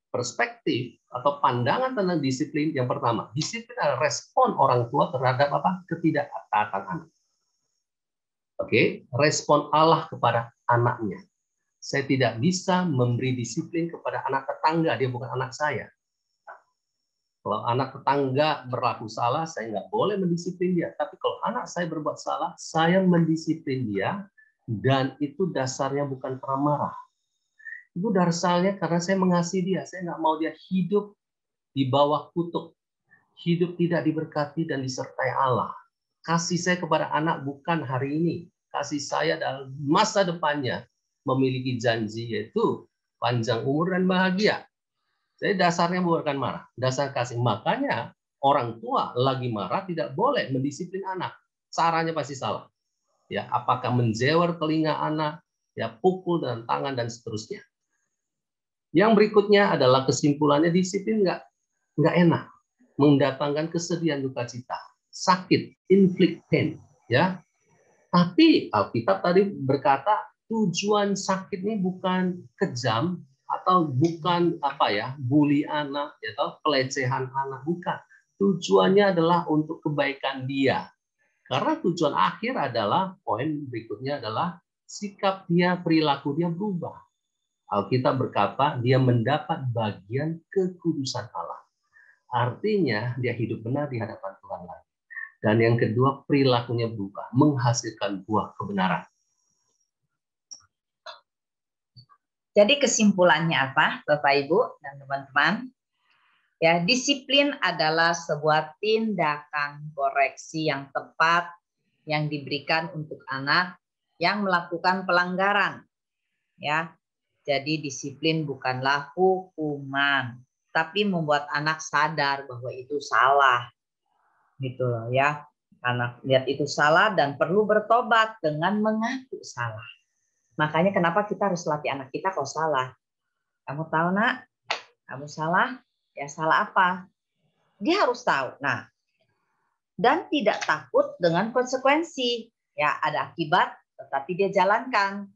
perspektif atau pandangan tentang disiplin yang pertama, disiplin adalah respon orang tua terhadap apa? Ketidaktaatan anak. Oke, respon Allah kepada anaknya. Saya tidak bisa memberi disiplin kepada anak tetangga, dia bukan anak saya. Kalau anak tetangga berlaku salah, saya nggak boleh mendisiplin dia. Tapi kalau anak saya berbuat salah, saya mendisiplin dia, dan itu dasarnya bukan karena marah. Itu dasarnya karena saya mengasihi dia. Saya nggak mau dia hidup di bawah kutuk. Hidup tidak diberkati dan disertai Allah. Kasih saya kepada anak bukan hari ini. Kasih saya dalam masa depannya memiliki janji yaitu panjang umur dan bahagia. Jadi dasarnya bukan marah, dasar kasih. Makanya orang tua lagi marah tidak boleh mendisiplin anak. Caranya pasti salah. Ya, apakah menjewer telinga anak, ya pukul dengan tangan dan seterusnya. Yang berikutnya adalah kesimpulannya disiplin nggak enak, mendatangkan kesedihan duka cita, sakit, inflict pain, ya. Tapi Alkitab tadi berkata tujuan sakit ini bukan kejam atau bukan bully anak atau pelecehan anak, bukan. Tujuannya adalah untuk kebaikan dia. Karena tujuan akhir adalah poin berikutnya adalah sikap dia, perilaku dia berubah. Alkitab berkata dia mendapat bagian kekudusan Allah. Artinya dia hidup benar di hadapan Tuhan lagi. Dan yang kedua, perilakunya berubah, menghasilkan buah kebenaran. Jadi kesimpulannya apa, Bapak Ibu dan teman-teman? Ya, disiplin adalah sebuah tindakan koreksi yang tepat yang diberikan untuk anak yang melakukan pelanggaran. Ya. Jadi disiplin bukanlah hukuman, tapi membuat anak sadar bahwa itu salah. Gitu loh ya. Anak lihat itu salah dan perlu bertobat dengan mengaku salah. Makanya kenapa kita harus latih anak kita kalau salah. Kamu tahu nak, kamu salah, ya salah apa? Dia harus tahu. Nah, dan tidak takut dengan konsekuensi. Ya, ada akibat, tetapi dia jalankan.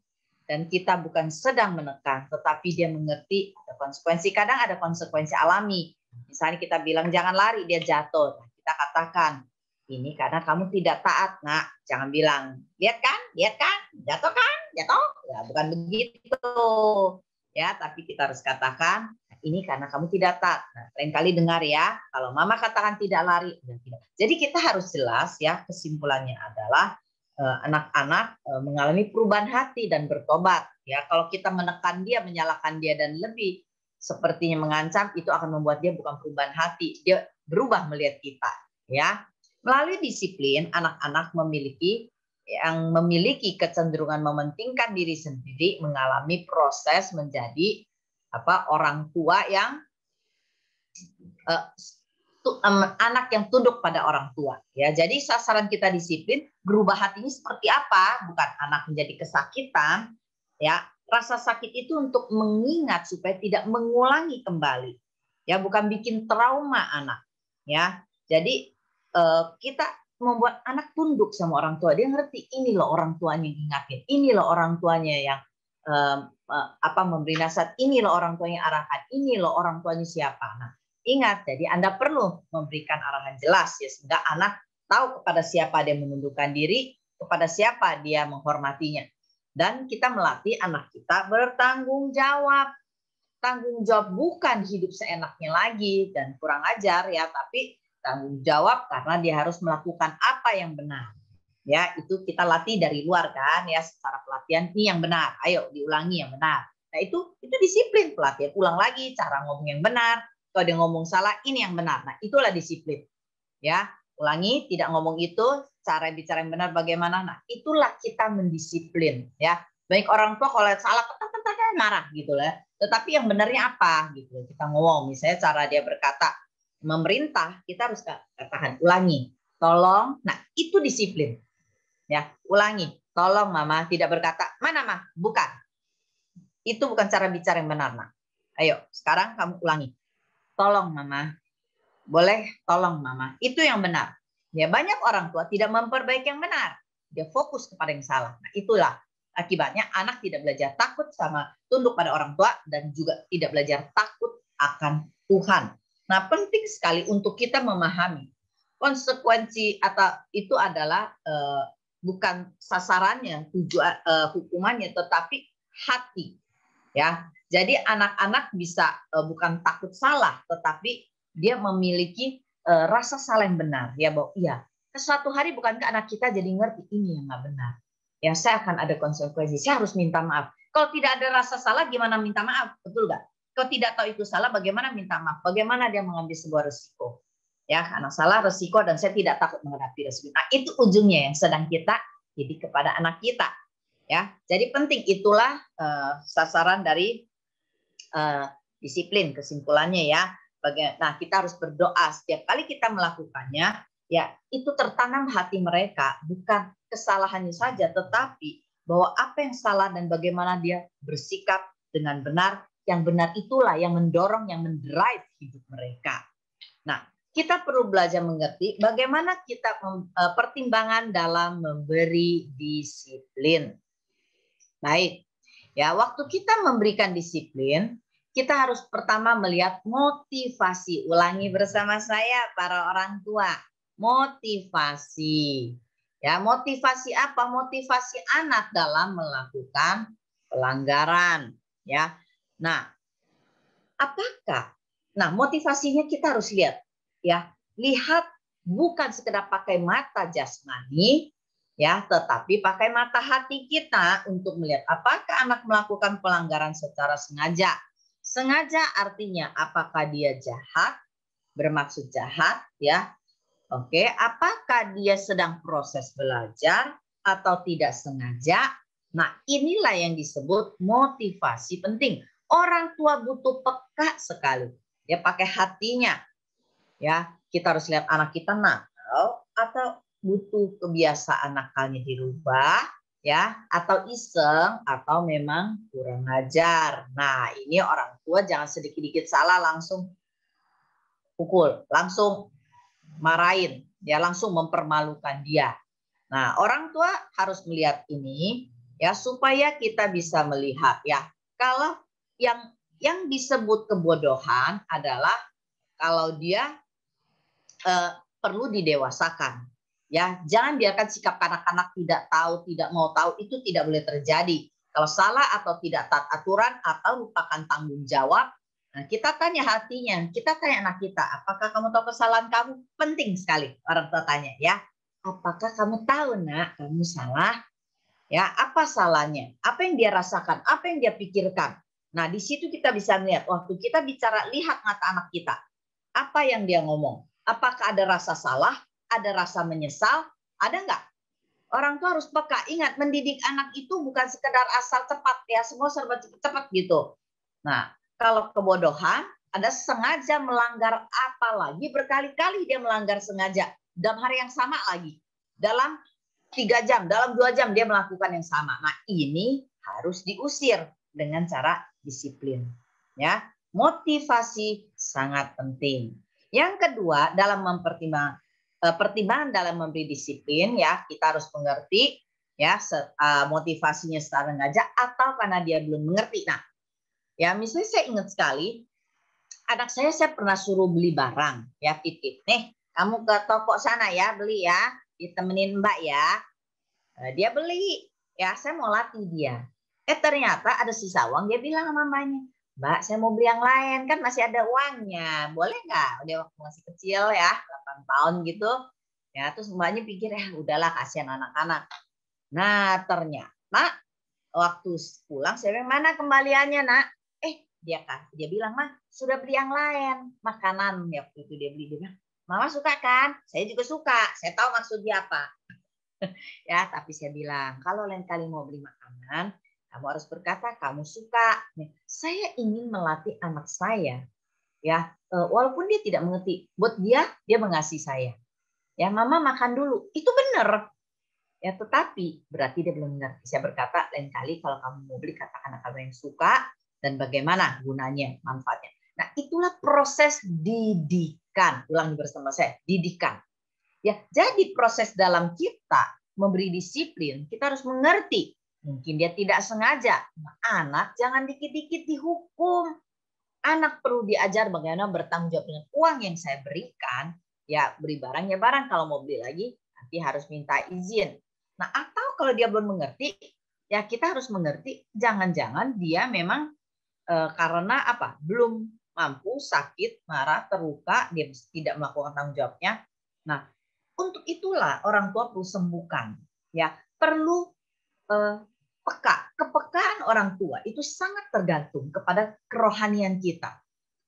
Dan kita bukan sedang menekan, tetapi dia mengerti ada konsekuensi. Kadang ada konsekuensi alami. Misalnya kita bilang jangan lari, dia jatuh. Kita katakan, ini karena kamu tidak taat. Nah, jangan bilang, lihat kan, jatuh kan, jatuh. Ya, bukan begitu. Ya, tapi kita harus katakan, ini karena kamu tidak taat. Nah, lain kali dengar ya, kalau mama katakan tidak lari, tidak. Jadi kita harus jelas ya, kesimpulannya adalah anak-anak mengalami perubahan hati dan bertobat. Ya, kalau kita menekan dia, menyalahkan dia dan lebih sepertinya mengancam, itu akan membuat dia bukan perubahan hati, dia berubah melihat kita. Ya, melalui disiplin, anak-anak memiliki kecenderungan mementingkan diri sendiri, mengalami proses menjadi orang tua yang anak yang tunduk pada orang tua. Ya, jadi sasaran kita disiplin, berubah hatinya seperti apa? Bukan anak menjadi kesakitan, ya. Rasa sakit itu untuk mengingat supaya tidak mengulangi kembali. Ya, bukan bikin trauma anak, ya. Jadi kita membuat anak tunduk sama orang tua. Dia ngerti ini loh orang tuanya yang ingatin, ini loh orang tuanya yang memberi nasihat, ini loh orang tuanya arahan, ini loh orang tuanya siapa. Nah, ingat, jadi Anda perlu memberikan arahan jelas ya, sehingga anak tahu kepada siapa dia menundukkan diri, kepada siapa dia menghormatinya. Dan kita melatih anak kita bertanggung jawab. Tanggung jawab bukan hidup seenaknya lagi dan kurang ajar ya, tapi tanggung jawab karena dia harus melakukan apa yang benar. Ya, itu kita latih dari luar kan ya, secara pelatihan ini yang benar. Ayo diulangi yang benar. Nah, itu disiplin, pelatihan ulang lagi cara ngomong yang benar. Kalau dia ngomong salah, ini yang benar. Nah, itulah disiplin. Ya, ulangi, tidak ngomong itu, cara bicara yang benar bagaimana. Nah, itulah kita mendisiplin. Ya, banyak orang tua kalau salah, marah gitu lah. Tetapi yang benarnya apa? Gitu. Kita ngomong, misalnya cara dia berkata, memerintah, kita harus katakan, ulangi, tolong. Nah, itu disiplin. Ya, ulangi, tolong mama, tidak berkata, mana mah, bukan. Itu bukan cara bicara yang benar, nak. Ayo, sekarang kamu ulangi. Tolong mama, boleh tolong mama, itu yang benar. Ya, banyak orang tua tidak memperbaiki yang benar, dia fokus kepada yang salah. Nah, itulah akibatnya anak tidak belajar takut sama tunduk pada orang tua dan juga tidak belajar takut akan Tuhan. Nah, penting sekali untuk kita memahami konsekuensi atau itu adalah bukan sasarannya, tujuan hukumannya, tetapi hati. Ya, jadi anak-anak bisa bukan takut salah, tetapi dia memiliki rasa salah yang benar. Ya, bahwa iya, suatu hari bukankah anak kita jadi ngerti ini yang nggak benar. Ya, saya akan ada konsekuensi. Saya harus minta maaf. Kalau tidak ada rasa salah, gimana minta maaf? Betul nggak? Kalau tidak tahu itu salah, bagaimana minta maaf? Bagaimana dia mengambil sebuah resiko? Ya, anak salah resiko dan saya tidak takut menghadapi resiko. Nah, itu ujungnya yang sedang kita didik kepada anak kita. Ya, jadi penting itulah sasaran dari disiplin. Kesimpulannya ya. Nah, kita harus berdoa setiap kali kita melakukannya. Ya, itu tertanam hati mereka, bukan kesalahannya saja, tetapi bahwa apa yang salah dan bagaimana dia bersikap dengan benar. Yang benar itulah yang mendorong, yang mendrive hidup mereka. Nah, kita perlu belajar mengerti bagaimana kita pertimbangan dalam memberi disiplin. Baik, ya waktu kita memberikan disiplin, kita harus pertama melihat motivasi. Ulangi bersama saya para orang tua, motivasi. Ya, motivasi apa? Motivasi anak dalam melakukan pelanggaran. Ya, nah, apakah? Nah, motivasinya kita harus lihat. Ya, lihat bukan sekedar pakai mata jasmani, ya, tetapi pakai mata hati kita untuk melihat apakah anak melakukan pelanggaran secara sengaja. Sengaja artinya apakah dia jahat, bermaksud jahat, ya. Oke, apakah dia sedang proses belajar atau tidak sengaja? Nah, inilah yang disebut motivasi penting. Orang tua butuh peka sekali. Ya, pakai hatinya. Ya, kita harus lihat anak kita nakal atau butuh kebiasaan nakalnya dirubah, ya, atau iseng atau memang kurang ajar. Nah, ini orang tua jangan sedikit-sedikit salah langsung pukul, langsung marahin, ya, langsung mempermalukan dia. Nah, orang tua harus melihat ini ya supaya kita bisa melihat ya kalau yang disebut kebodohan adalah kalau dia perlu didewasakan. Ya, jangan biarkan sikap kanak-kanak tidak tahu, tidak mau tahu, itu tidak boleh terjadi. Kalau salah atau tidak taat aturan atau lupakan tanggung jawab, nah kita tanya hatinya, kita tanya anak kita, apakah kamu tahu kesalahan kamu? Penting sekali orang tua tanya ya. Apakah kamu tahu nak, kamu salah? Ya, apa salahnya? Apa yang dia rasakan? Apa yang dia pikirkan? Nah, di situ kita bisa melihat waktu kita bicara, lihat mata anak kita. Apa yang dia ngomong? Apakah ada rasa salah? Ada rasa menyesal? Ada enggak? Orang tua harus peka. Ingat, mendidik anak itu bukan sekedar asal cepat ya, semua serba cepat gitu. Nah, kalau kebodohan, ada sengaja melanggar apa lagi, berkali-kali dia melanggar sengaja. Dalam hari yang sama lagi. Dalam 3 jam, dalam 2 jam dia melakukan yang sama. Nah, ini harus diusir dengan cara disiplin. Ya, motivasi sangat penting. Yang kedua, dalam pertimbangan dalam memberi disiplin ya, kita harus mengerti ya motivasinya secara sengaja atau karena dia belum mengerti. Nah, ya misalnya saya ingat sekali anak saya pernah suruh beli barang ya, titip nih kamu ke toko sana ya, beli ya, ditemenin Mbak ya. Dia beli ya, saya mau latih dia. Ternyata ada sisa uang, dia bilang sama mamanya, Mbak, saya mau beli yang lain, kan masih ada uangnya. Boleh nggak? Dia waktu masih kecil ya, 8 tahun gitu. Ya, terus mbaknya pikir, udahlah kasihan anak-anak. Nah, ternyata waktu pulang, saya bilang, mana kembaliannya, nak? Dia bilang, Mah, sudah beli yang lain. Makanan, ya, waktu itu dia beli. Dia bilang, Mama suka kan? Saya juga suka. Saya tahu maksud dia apa. Ya, tapi saya bilang, kalau lain kali mau beli makanan, kamu harus berkata kamu suka. Saya ingin melatih anak saya, ya, walaupun dia tidak mengerti, buat dia mengasihi saya. Ya, Mama makan dulu, itu benar. Ya, tetapi berarti dia belum mengerti. Saya berkata, lain kali kalau kamu mau beli, katakan kamu yang suka dan bagaimana gunanya, manfaatnya. Nah, itulah proses didikan. Ulangi bersama saya, didikan. Ya, jadi proses dalam kita memberi disiplin, kita harus mengerti. Mungkin dia tidak sengaja. Anak jangan dikit-dikit dihukum. Anak perlu diajar bagaimana bertanggung jawab dengan uang yang saya berikan. Ya, beri barang ya barang. Kalau mau beli lagi, nanti harus minta izin. Nah, atau kalau dia belum mengerti, ya kita harus mengerti. Jangan-jangan dia memang karena apa? Belum mampu, sakit, marah, terluka, dia tidak melakukan tanggung jawabnya. Nah, untuk itulah orang tua perlu sembuhkan, ya perlu peka. Kepekaan orang tua itu sangat tergantung kepada kerohanian kita.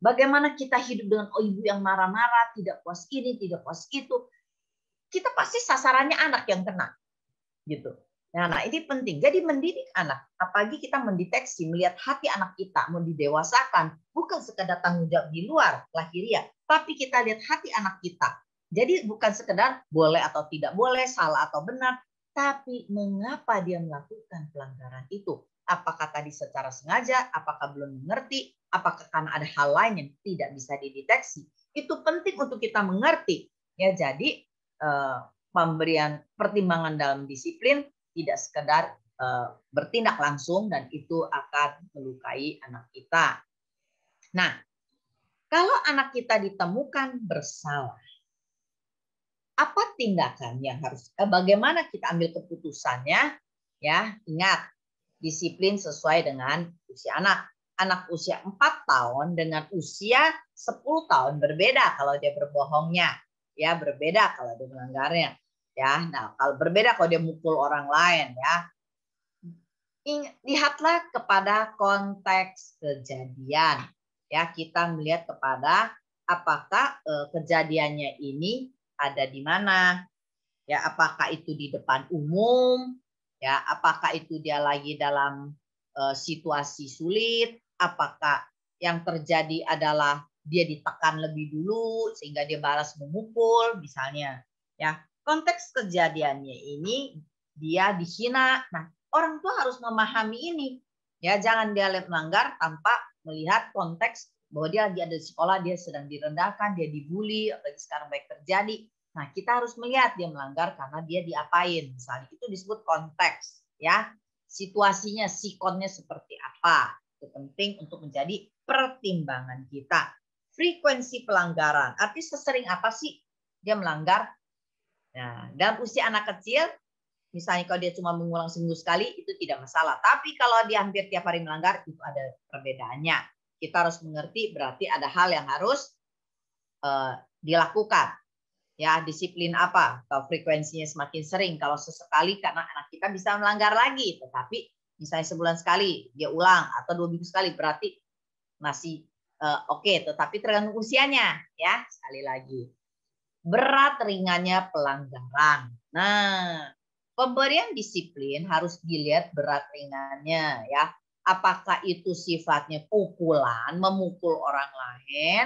Bagaimana kita hidup dengan ibu yang marah-marah, tidak puas ini, tidak puas itu. Kita pasti sasarannya anak yang kena. Gitu. Nah, ini penting. Jadi mendidik anak, apalagi kita mendeteksi, melihat hati anak kita mau didewasakan, bukan sekedar tanggung jawab di luar lahiriah, tapi kita lihat hati anak kita. Jadi bukan sekedar boleh atau tidak boleh, salah atau benar, tapi mengapa dia melakukan pelanggaran itu? Apakah tadi secara sengaja, apakah belum mengerti, apakah karena ada hal lain yang tidak bisa dideteksi? Itu penting untuk kita mengerti. Ya, jadi pemberian pertimbangan dalam disiplin tidak sekedar bertindak langsung dan itu akan melukai anak kita. Nah, kalau anak kita ditemukan bersalah, apa tindakan yang harus, bagaimana kita ambil keputusannya? Ya, ingat, disiplin sesuai dengan usia anak. Anak usia 4 tahun dengan usia 10 tahun berbeda kalau dia berbohongnya. Ya, berbeda kalau dia melanggarnya. Ya, nah kalau berbeda kalau dia mukul orang lain ya. Lihatlah kepada konteks kejadian. Ya, kita melihat kepada apakah kejadiannya ini ada di mana? Ya, apakah itu di depan umum? Ya, apakah itu dia lagi dalam situasi sulit? Apakah yang terjadi adalah dia ditekan lebih dulu sehingga dia balas memukul misalnya. Ya, konteks kejadiannya ini dia dihina. Nah, orang tua harus memahami ini. Ya, jangan dia melanggar tanpa melihat konteks bahwa dia lagi ada di sekolah, dia sedang direndahkan, dia dibully, apalagi sekarang baik terjadi. Nah, kita harus melihat dia melanggar karena dia diapain. Misalnya itu disebut konteks, ya. Situasinya, sikonnya seperti apa. Itu penting untuk menjadi pertimbangan kita. Frekuensi pelanggaran, artinya sesering apa sih dia melanggar? Nah, dalam usia anak kecil, misalnya kalau dia cuma mengulang seminggu sekali, itu tidak masalah. Tapi kalau dia hampir tiap hari melanggar, itu ada perbedaannya. Kita harus mengerti berarti ada hal yang harus dilakukan. Ya, disiplin apa? Kalau frekuensinya semakin sering, kalau sesekali karena anak kita bisa melanggar lagi, tetapi misalnya sebulan sekali dia ulang atau 2 minggu sekali, berarti masih oke, tetapi tergantung usianya ya. Sekali lagi, berat ringannya pelanggaran. Nah, pemberian disiplin harus dilihat berat ringannya ya. Apakah itu sifatnya pukulan, memukul orang lain,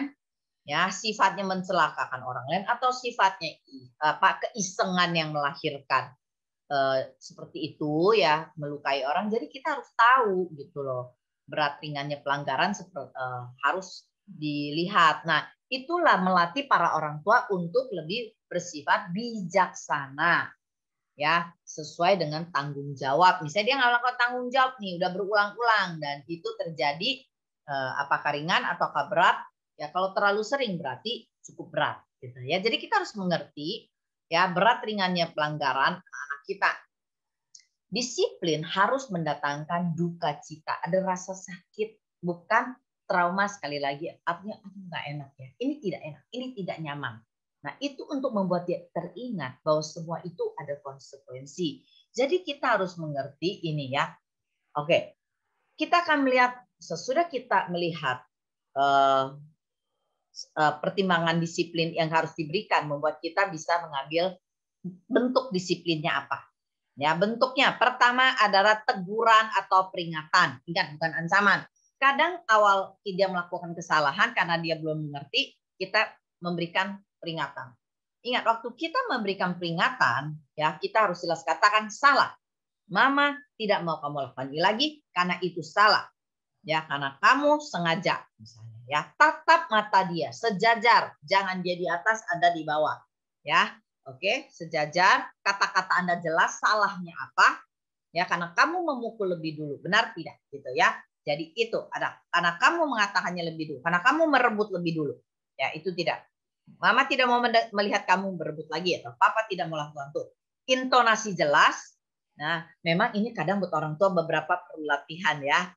ya sifatnya mencelakakan orang lain, atau sifatnya keisengan yang melahirkan seperti itu ya, melukai orang. Jadi kita harus tahu gitu loh, berat ringannya pelanggaran harus dilihat. Nah, itulah melatih para orang tua untuk lebih bersifat bijaksana ya, sesuai dengan tanggung jawab. Misalnya dia nggak melakukan tanggung jawab nih, udah berulang-ulang dan itu terjadi apakah ringan ataukah berat. Ya, kalau terlalu sering berarti cukup berat gitu ya. Jadi kita harus mengerti ya berat ringannya pelanggaran anak kita. Disiplin harus mendatangkan duka cita, ada rasa sakit, bukan trauma. Sekali lagi, artinya nggak enak ya, ini tidak enak, ini tidak nyaman. Nah, itu untuk membuat dia teringat bahwa semua itu ada konsekuensi. Jadi kita harus mengerti ini ya. Oke, kita akan melihat sesudah kita melihat pertimbangan disiplin yang harus diberikan, membuat kita bisa mengambil bentuk disiplinnya apa. Ya, bentuknya pertama adalah teguran atau peringatan. Ingat, bukan ancaman. Kadang awal dia melakukan kesalahan karena dia belum mengerti, kita memberikan peringatan. Ingat, waktu kita memberikan peringatan, ya kita harus jelas katakan salah. Mama tidak mau kamu lakukan ini lagi karena itu salah. Ya, karena kamu sengaja misalnya. Ya, tatap mata dia sejajar, jangan dia di atas, Anda di bawah. Ya, oke, sejajar, kata-kata Anda jelas salahnya apa, ya karena kamu memukul lebih dulu, benar tidak gitu ya. Jadi itu ada karena kamu mengatakannya lebih dulu, karena kamu merebut lebih dulu. Ya, itu tidak. Mama tidak mau melihat kamu berebut lagi atau papa tidak mau lakukan itu. Intonasi jelas. Nah, memang ini kadang buat orang tua beberapa perlu latihan ya.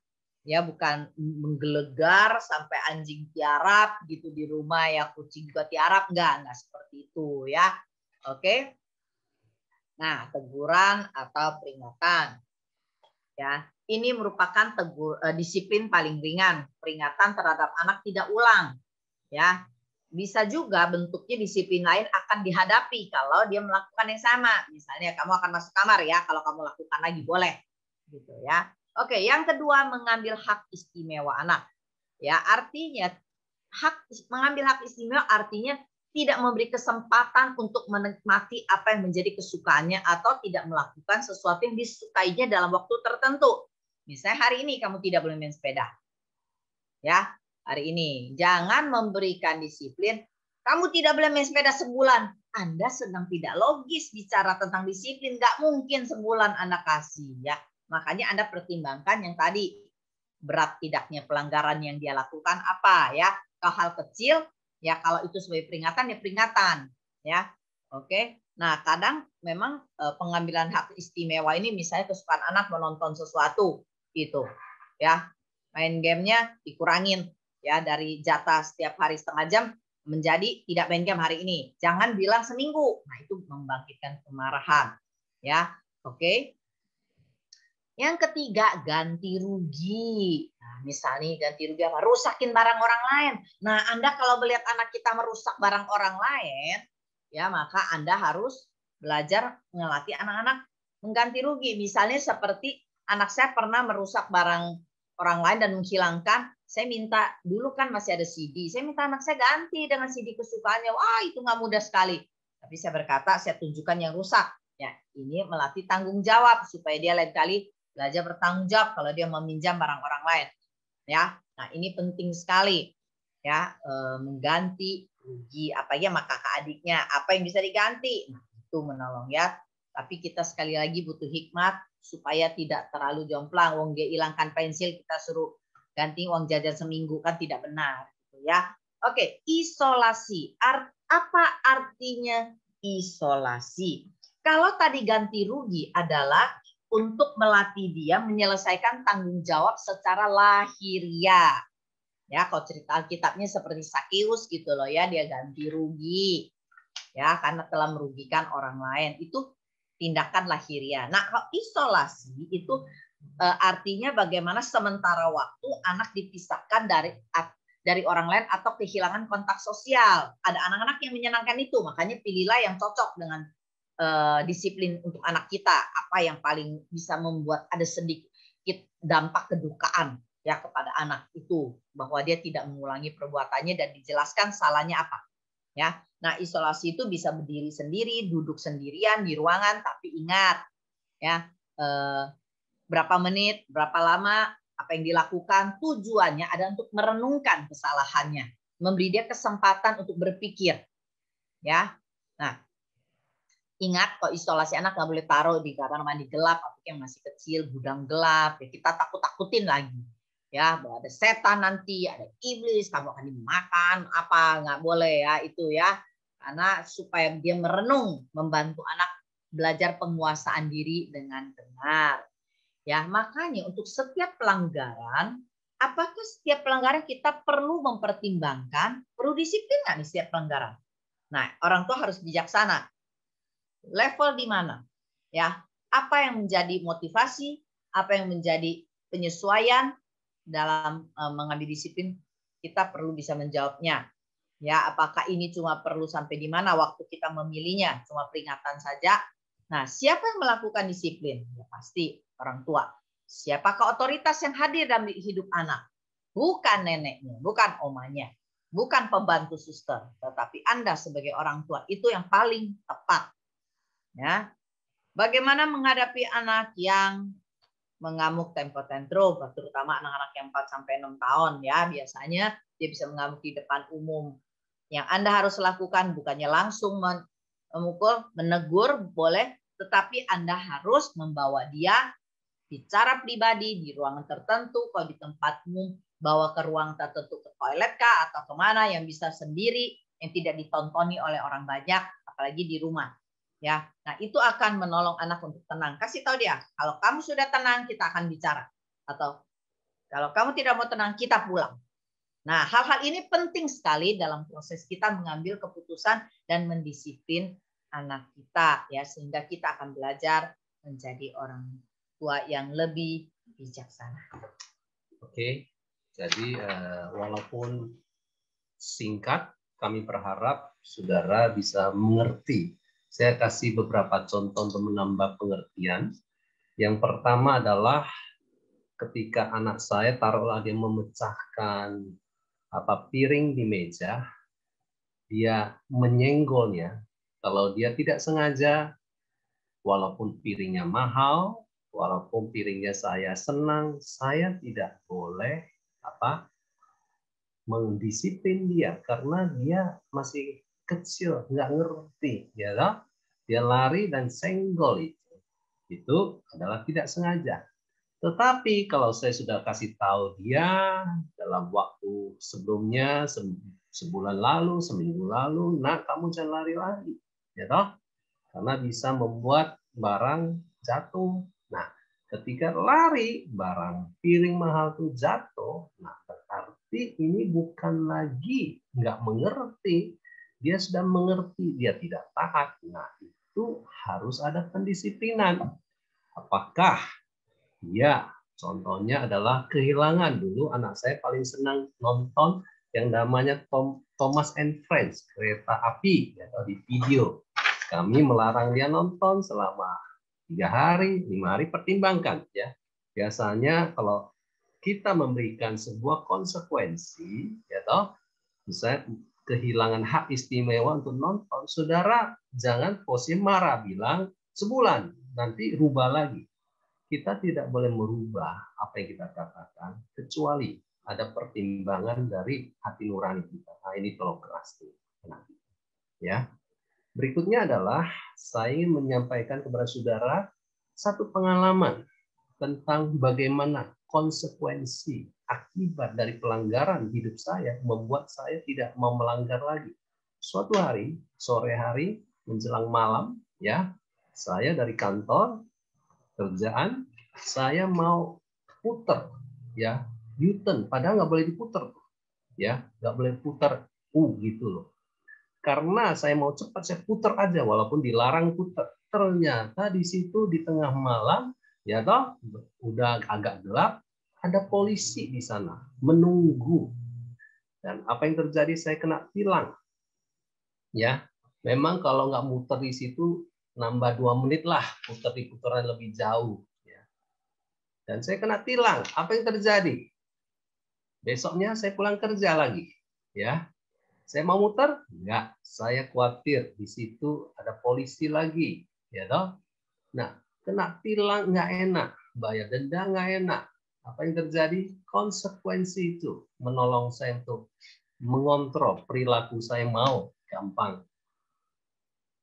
Ya, bukan menggelegar sampai anjing tiarap gitu di rumah ya, kucing juga tiarap, enggak seperti itu ya. Oke. Nah, teguran atau peringatan. Ya, ini merupakan disiplin paling ringan, peringatan terhadap anak tidak ulang. Ya, bisa juga bentuknya disiplin lain akan dihadapi kalau dia melakukan yang sama. Misalnya kamu akan masuk kamar ya, kalau kamu lakukan lagi boleh, gitu ya. Oke, yang kedua mengambil hak istimewa anak. Ya, artinya mengambil hak istimewa artinya tidak memberi kesempatan untuk menikmati apa yang menjadi kesukaannya atau tidak melakukan sesuatu yang disukainya dalam waktu tertentu. Misalnya hari ini kamu tidak boleh main sepeda. Ya, hari ini. Jangan memberikan disiplin. Kamu tidak boleh main sepeda sebulan. Anda sedang tidak logis bicara tentang disiplin. Nggak mungkin sebulan Anda kasih. Ya, makanya Anda pertimbangkan yang tadi. Berat tidaknya pelanggaran yang dia lakukan apa ya. Kalau hal kecil, ya kalau itu sebagai peringatan, ya peringatan. Ya, oke. Nah, kadang memang pengambilan hak istimewa ini misalnya kesukaan anak menonton sesuatu. Gitu. Ya, main gamenya dikurangin ya dari jatah setiap hari setengah jam menjadi tidak main game hari ini. Jangan bilang seminggu. Nah, itu membangkitkan kemarahan. Ya, oke. Yang ketiga, ganti rugi. Nah, misalnya ganti rugi apa? Rusakin barang orang lain. Nah, Anda kalau melihat anak kita merusak barang orang lain, ya maka Anda harus belajar melatih anak-anak mengganti rugi. Misalnya seperti anak saya pernah merusak barang orang lain dan menghilangkan, saya minta, dulu kan masih ada CD, saya minta anak saya ganti dengan CD kesukaannya. Wah, itu nggak mudah sekali. Tapi saya berkata, saya tunjukkan yang rusak. Ya, ini melatih tanggung jawab supaya dia lain kali belajar bertanggung jawab kalau dia meminjam barang orang lain. Ya, nah ini penting sekali. Ya, mengganti rugi apa ya maka kakak adiknya, apa yang bisa diganti. Nah, itu menolong ya. Tapi kita sekali lagi butuh hikmat supaya tidak terlalu jomplang. Wong dia hilangkan pensil, kita suruh ganti uang jajan seminggu, kan tidak benar. Gitu ya. Oke, isolasi. Apa artinya isolasi? Kalau tadi ganti rugi adalah untuk melatih dia menyelesaikan tanggung jawab secara lahiriah. Ya, kalau cerita Alkitabnya seperti Sakeus gitu loh ya, dia ganti rugi. Ya, karena telah merugikan orang lain. Itu tindakan lahiriah. Nah, kalau isolasi itu artinya bagaimana sementara waktu anak dipisahkan dari orang lain atau kehilangan kontak sosial. Ada anak-anak yang menyenangkan itu, makanya pilihlah yang cocok dengan disiplin untuk anak kita. Apa yang paling bisa membuat ada sedikit dampak kedukaan ya kepada anak itu, bahwa dia tidak mengulangi perbuatannya dan dijelaskan salahnya apa. Ya, nah isolasi itu bisa berdiri sendiri, duduk sendirian di ruangan, tapi ingat ya berapa menit, berapa lama, apa yang dilakukan, tujuannya ada untuk merenungkan kesalahannya, memberi dia kesempatan untuk berpikir. Ya, nah ingat kok isolasi anak nggak boleh taruh di kamar mandi gelap, apalagi yang masih kecil, gudang gelap, ya kita takut-takutin lagi. Ya, bahwa ada setan nanti, ada iblis, kamu akan dimakan, apa, nggak boleh ya itu ya. Karena supaya dia merenung, membantu anak belajar penguasaan diri dengan benar. Ya, makanya untuk setiap pelanggaran, apakah setiap pelanggaran kita perlu mempertimbangkan, perlu disiplin nggak nih setiap pelanggaran? Nah, orang tua harus bijaksana. Level di mana? Ya, apa yang menjadi motivasi, apa yang menjadi penyesuaian dalam mengambil disiplin, kita perlu bisa menjawabnya. Ya, apakah ini cuma perlu sampai di mana waktu kita memilihnya, cuma peringatan saja. Nah, siapa yang melakukan disiplin? Ya, pasti orang tua. Siapakah otoritas yang hadir dalam hidup anak? Bukan neneknya, bukan omanya, bukan pembantu suster, tetapi Anda sebagai orang tua itu yang paling tepat. Ya, bagaimana menghadapi anak yang mengamuk tempo tantrum, terutama anak-anak yang 4-6 tahun ya, biasanya dia bisa mengamuk di depan umum. Yang Anda harus lakukan bukannya langsung memukul, menegur boleh, tetapi Anda harus membawa dia bicara pribadi di ruangan tertentu, kalau di tempat umum bawa ke ruang tertentu, ke toilet kah atau kemana yang bisa sendiri, yang tidak ditontoni oleh orang banyak, apalagi di rumah. Ya, nah itu akan menolong anak untuk tenang. Kasih tahu dia, kalau kamu sudah tenang, kita akan bicara. Atau kalau kamu tidak mau tenang, kita pulang. Nah, hal-hal ini penting sekali dalam proses kita mengambil keputusan dan mendisiplin anak kita, ya, sehingga kita akan belajar menjadi orang tua yang lebih bijaksana. Oke, jadi walaupun singkat, kami berharap saudara bisa mengerti. Saya kasih beberapa contoh untuk menambah pengertian. Yang pertama adalah ketika anak saya taruhlah dia memecahkan piring di meja, dia menyenggolnya. Kalau dia tidak sengaja, walaupun piringnya mahal, walaupun piringnya saya senang, saya tidak boleh mendisiplin dia karena dia masih kecil, nggak ngerti, ya lah. Dia lari dan senggol itu adalah tidak sengaja. Tetapi kalau saya sudah kasih tahu dia dalam waktu sebelumnya, sebulan lalu, seminggu lalu, nak kamu jangan lari-lari, ya toh, karena bisa membuat barang jatuh. Nah, ketika lari barang piring mahal itu jatuh, nah berarti ini bukan lagi nggak mengerti, dia sudah mengerti, dia tidak taat. Nah, itu harus ada pendisiplinan. Apakah ya, contohnya adalah kehilangan. Dulu anak saya paling senang nonton yang namanya Thomas and Friends, kereta api, atau di video. Kami melarang dia nonton selama 3 hari, 5 hari, pertimbangkan. Ya, biasanya kalau kita memberikan sebuah konsekuensi, ya toh, misalnya kehilangan hak istimewa untuk nonton, saudara jangan posisi marah, bilang sebulan, nanti rubah lagi. Kita tidak boleh merubah apa yang kita katakan kecuali ada pertimbangan dari hati nurani kita. Nah, ini kalau keras tuh. Ya. Berikutnya adalah saya ingin menyampaikan kepada saudara satu pengalaman tentang bagaimana konsekuensi akibat dari pelanggaran hidup saya membuat saya tidak mau melanggar lagi. Suatu hari, sore hari menjelang malam, ya, saya dari kantor kerjaan, saya mau puter, ya, U-turn, padahal nggak boleh diputer, ya, nggak boleh puter, gitu loh. Karena saya mau cepat, saya puter aja, walaupun dilarang puter. Ternyata di situ di tengah malam, ya toh, udah agak gelap, ada polisi di sana menunggu. Dan apa yang terjadi? Saya kena tilang. Ya, memang kalau nggak muter di situ nambah 2 menit lah, putar di putaran lebih jauh. Ya. Dan saya kena tilang. Apa yang terjadi? Besoknya saya pulang kerja lagi. Ya, saya mau muter? Enggak. Saya khawatir di situ ada polisi lagi. Ya toh? Nah, kena tilang nggak enak, bayar denda nggak enak. Apa yang terjadi? Konsekuensi itu menolong saya untuk mengontrol perilaku saya mau gampang.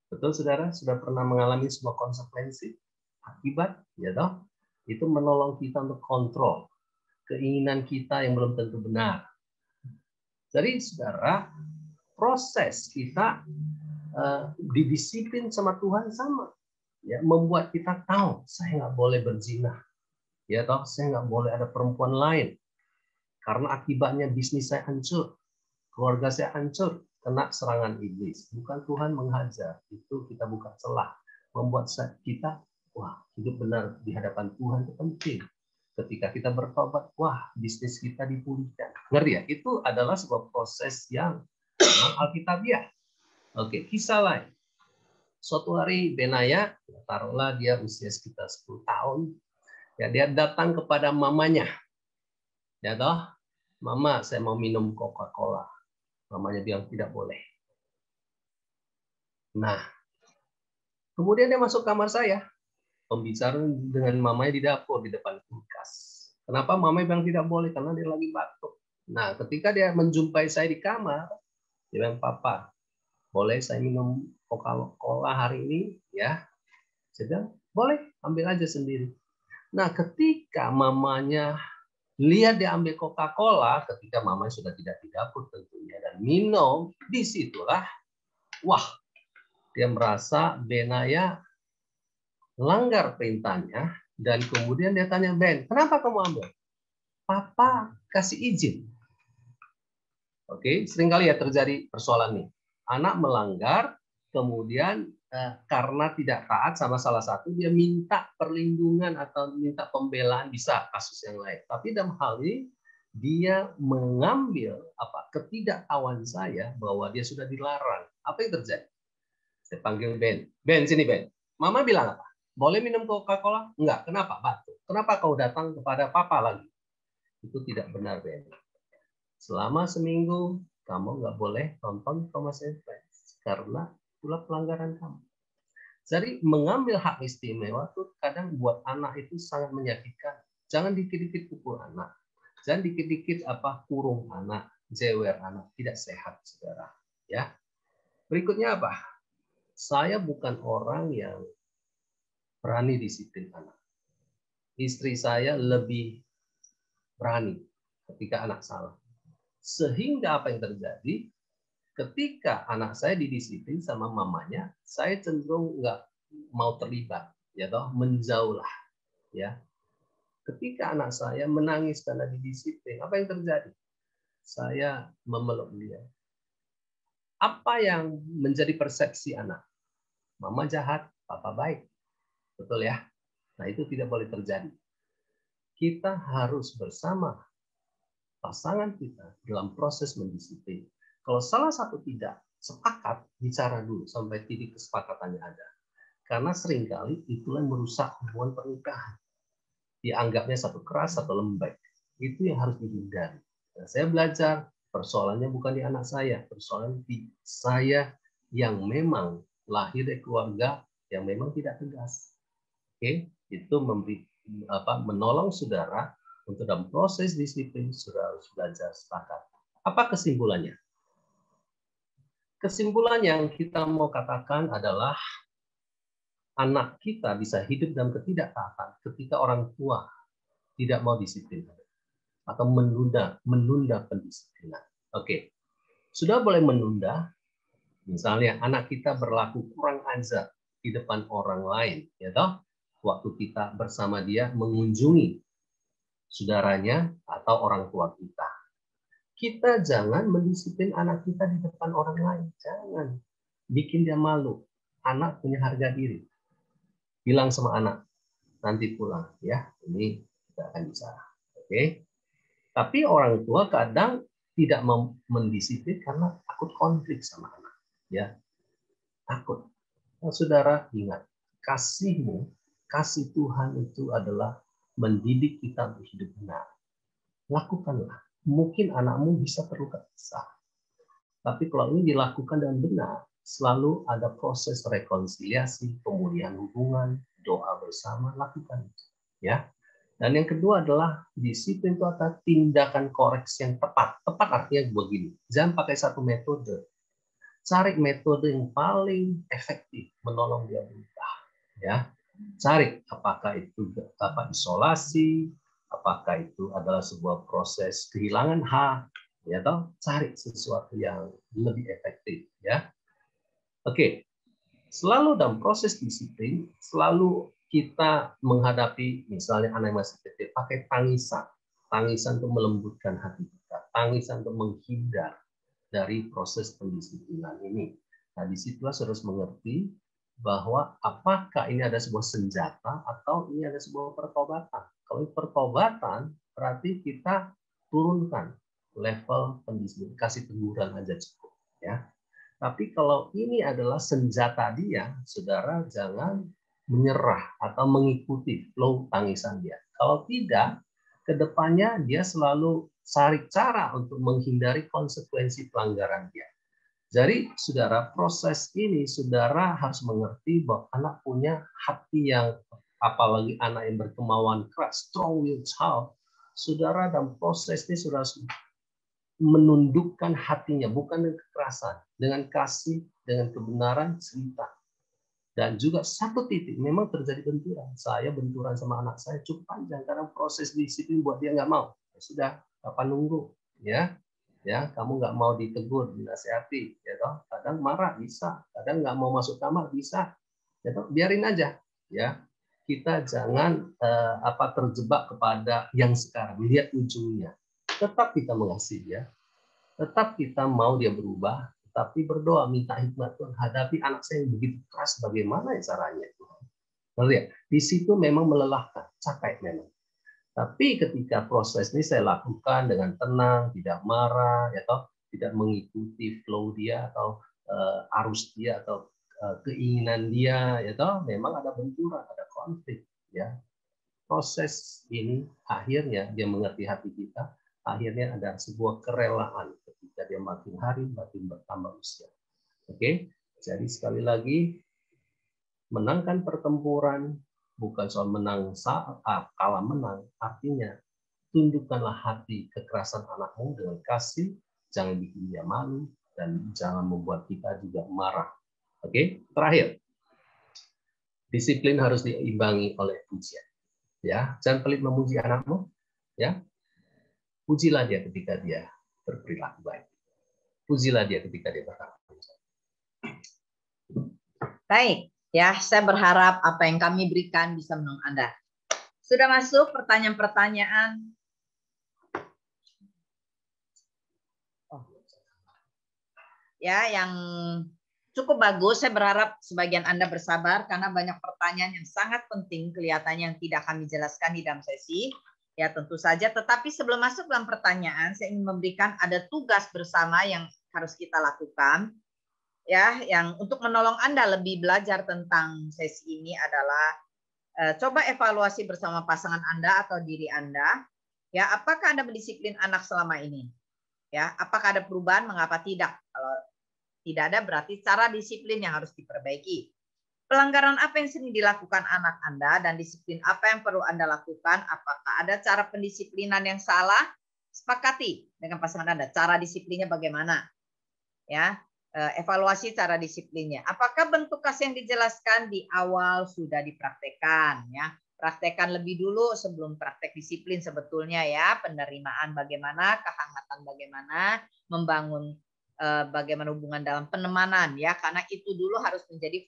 Betul, saudara? Sudah pernah mengalami sebuah konsekuensi? Akibat, ya toh? Itu menolong kita untuk kontrol keinginan kita yang belum tentu benar. Jadi, saudara, proses kita didisiplin sama Tuhan sama. Ya, membuat kita tahu, saya nggak boleh berzina. Ya toh, saya nggak boleh ada perempuan lain. Karena akibatnya bisnis saya hancur. Keluarga saya hancur. Kena serangan iblis. Bukan Tuhan menghajar. Itu kita buka celah. Membuat kita, wah, hidup benar di hadapan Tuhan itu penting. Ketika kita bertobat, wah, bisnis kita dipulihkan. Ngerti ya? Itu adalah sebuah proses yang alkitabiah. Oke, kisah lain. Suatu hari Benaya, taruhlah dia usia sekitar 10 tahun, ya dia datang kepada mamanya. Ya toh, mama, saya mau minum Coca-Cola. Mamanya bilang tidak boleh. Nah, kemudian dia masuk kamar saya, pembicaraan dengan mamanya di dapur di depan kulkas. Kenapa mamanya bilang tidak boleh? Karena dia lagi batuk. Nah, ketika dia menjumpai saya di kamar, dia bilang, Papa, boleh saya minum Coca-Cola hari ini? Ya, saya bilang, boleh, ambil aja sendiri. Nah, ketika mamanya lihat dia ambil Coca-Cola, ketika mamanya sudah tidak di dapur tentunya, dan minum, disitulah, wah, dia merasa Benaya langgar perintahnya, dan kemudian dia tanya, Ben, kenapa kamu ambil? Papa kasih izin. Oke, seringkali ya terjadi persoalan nih. Anak melanggar, kemudian karena tidak taat sama salah satu, dia minta perlindungan atau minta pembelaan, bisa kasus yang lain. Tapi dalam hal ini dia mengambil ketidaktahuan saya bahwa dia sudah dilarang. Apa yang terjadi? Saya panggil Ben. Ben, sini Ben. Mama bilang apa? Boleh minum Coca-Cola? Enggak. Kenapa? Batuk. Kenapa kau datang kepada papa lagi? Itu tidak benar, Ben. Selama seminggu kamu nggak boleh nonton Thomas and Friends karena itulah pelanggaran kamu. Jadi mengambil hak istimewa itu kadang buat anak itu sangat menyakitkan. Jangan dikit-dikit pukul anak. Jangan dikit-dikit kurung anak, jewer anak, tidak sehat, saudara. Ya. Berikutnya apa? Saya bukan orang yang berani disiplin anak. Istri saya lebih berani ketika anak salah. Sehingga apa yang terjadi? Ketika anak saya didisiplin sama mamanya, saya cenderung nggak mau terlibat, ya toh, menjauhlah, ya. Ketika anak saya menangis karena didisiplin, apa yang terjadi? Saya memeluk dia. Apa yang menjadi persepsi anak? Mama jahat, papa baik, betul ya? Nah itu tidak boleh terjadi. Kita harus bersama pasangan kita dalam proses mendisiplin. Kalau salah satu tidak sepakat, bicara dulu sampai titik kesepakatannya ada. Karena seringkali itulah yang merusak hubungan pernikahan. Dianggapnya satu keras, satu lembek. Itu yang harus dihindari. Nah, saya belajar, persoalannya bukan di anak saya, persoalan di saya yang memang lahir dari keluarga yang memang tidak tegas. Oke, itu menolong saudara untuk dalam proses disiplin, saudara harus belajar sepakat. Apa kesimpulannya? Kesimpulan yang kita mau katakan adalah anak kita bisa hidup dalam ketidaktaatan ketika orang tua tidak mau disiplin atau menunda pendisiplinan. Oke, sudah boleh menunda. Misalnya anak kita berlaku kurang ajar di depan orang lain, ya toh? Waktu kita bersama dia mengunjungi saudaranya atau orang tua kita. Kita jangan mendisiplin anak kita di depan orang lain. Jangan. Bikin dia malu. Anak punya harga diri. Bilang sama anak, nanti pulang. Ya, ini kita akan bicara. Oke. Tapi orang tua kadang tidak mendisiplin karena takut konflik sama anak. Ya, takut. Nah, saudara ingat, kasihmu, kasih Tuhan itu adalah mendidik kita untuk hidup benar. Lakukanlah. Mungkin anakmu bisa terluka besar. Tapi kalau ini dilakukan dengan benar, selalu ada proses rekonsiliasi, pemulihan hubungan, doa bersama, lakukan itu. Ya. Dan yang kedua adalah disiplin itu adalah tindakan koreksi yang tepat. Tepat artinya begini, jangan pakai satu metode. Cari metode yang paling efektif menolong dia berubah. Ya. Cari apakah itu isolasi, apakah itu adalah sebuah proses kehilangan hak, ya toh, cari sesuatu yang lebih efektif, ya. Oke, selalu dalam proses disiplin, selalu kita menghadapi misalnya anak yang masih kecil pakai tangisan untuk melembutkan hati kita, tangisan untuk menghindar dari proses pendisiplinan ini. Nah, disitulah harus mengerti bahwa apakah ini ada sebuah senjata atau ini ada sebuah pertobatan. Kalau pertobatan berarti kita turunkan level pendisiplinan, kasih teguran aja cukup, ya. Tapi kalau ini adalah senjata dia, saudara jangan menyerah atau mengikuti flow tangisan dia. Kalau tidak, kedepannya dia selalu cari cara untuk menghindari konsekuensi pelanggaran dia. Jadi, saudara, proses ini saudara harus mengerti bahwa anak punya hati yang, apalagi anak yang berkemauan keras, strong-willed child, saudara dalam proses ini saudara harus menundukkan hatinya, bukan dengan kekerasan, dengan kasih, dengan kebenaran, cerita. Dan juga satu titik, memang terjadi benturan. Saya benturan sama anak saya cukup panjang, karena proses disiplin buat dia nggak mau. Ya sudah, kapan nunggu? Ya, kamu nggak mau ditegur, dinasihati, ya toh. Kadang marah bisa, kadang nggak mau masuk kamar bisa, ya toh. Biarin aja, ya. Kita jangan terjebak kepada yang sekarang, lihat ujungnya. Tetap kita mengasihi dia, tetap kita mau dia berubah, tapi berdoa minta hikmat Tuhan, hadapi anak saya yang begitu keras, bagaimana caranya Tuhan. Ya? Di situ memang melelahkan, capek memang. Tapi ketika proses ini saya lakukan dengan tenang, tidak marah, ya toh, tidak mengikuti flow dia atau arus dia atau keinginan dia, ya toh, memang ada benturan, ada konflik, ya. Proses ini akhirnya dia mengerti hati kita, akhirnya ada sebuah kerelaan ketika dia makin hari makin bertambah usia. Oke, jadi sekali lagi menangkan pertempuran bukan soal menang saat kalah menang, artinya tundukkanlah hati kekerasan anakmu dengan kasih, jangan bikin dia malu dan jangan membuat kita juga marah. Oke, terakhir, disiplin harus diimbangi oleh pujian. Ya, jangan pelit memuji anakmu. Ya, pujilah dia ketika dia berperilaku baik. Pujilah dia ketika dia bertanggung jawab. Baik, ya, saya berharap apa yang kami berikan bisa menolong Anda. Sudah masuk pertanyaan-pertanyaan? Ya, yang cukup bagus. Saya berharap sebagian Anda bersabar karena banyak pertanyaan yang sangat penting kelihatannya yang tidak kami jelaskan di dalam sesi. Ya, tentu saja. Tetapi sebelum masuk dalam pertanyaan, saya ingin memberikan ada tugas bersama yang harus kita lakukan. Ya, yang untuk menolong Anda lebih belajar tentang sesi ini adalah coba evaluasi bersama pasangan Anda atau diri Anda. Ya, apakah Anda mendisiplin anak selama ini? Ya, apakah ada perubahan? Mengapa tidak? Kalau tidak ada, berarti cara disiplin yang harus diperbaiki. Pelanggaran apa yang sering dilakukan anak Anda dan disiplin apa yang perlu Anda lakukan? Apakah ada cara pendisiplinan yang salah? Sepakati dengan pasangan Anda. Cara disiplinnya bagaimana? Ya, evaluasi cara disiplinnya. Apakah bentuk kasih yang dijelaskan di awal sudah dipraktekkan? Ya, praktekkan lebih dulu sebelum praktek disiplin sebetulnya ya. Penerimaan bagaimana, kehangatan bagaimana, membangun bagaimana hubungan dalam penemanan ya, karena itu dulu harus menjadi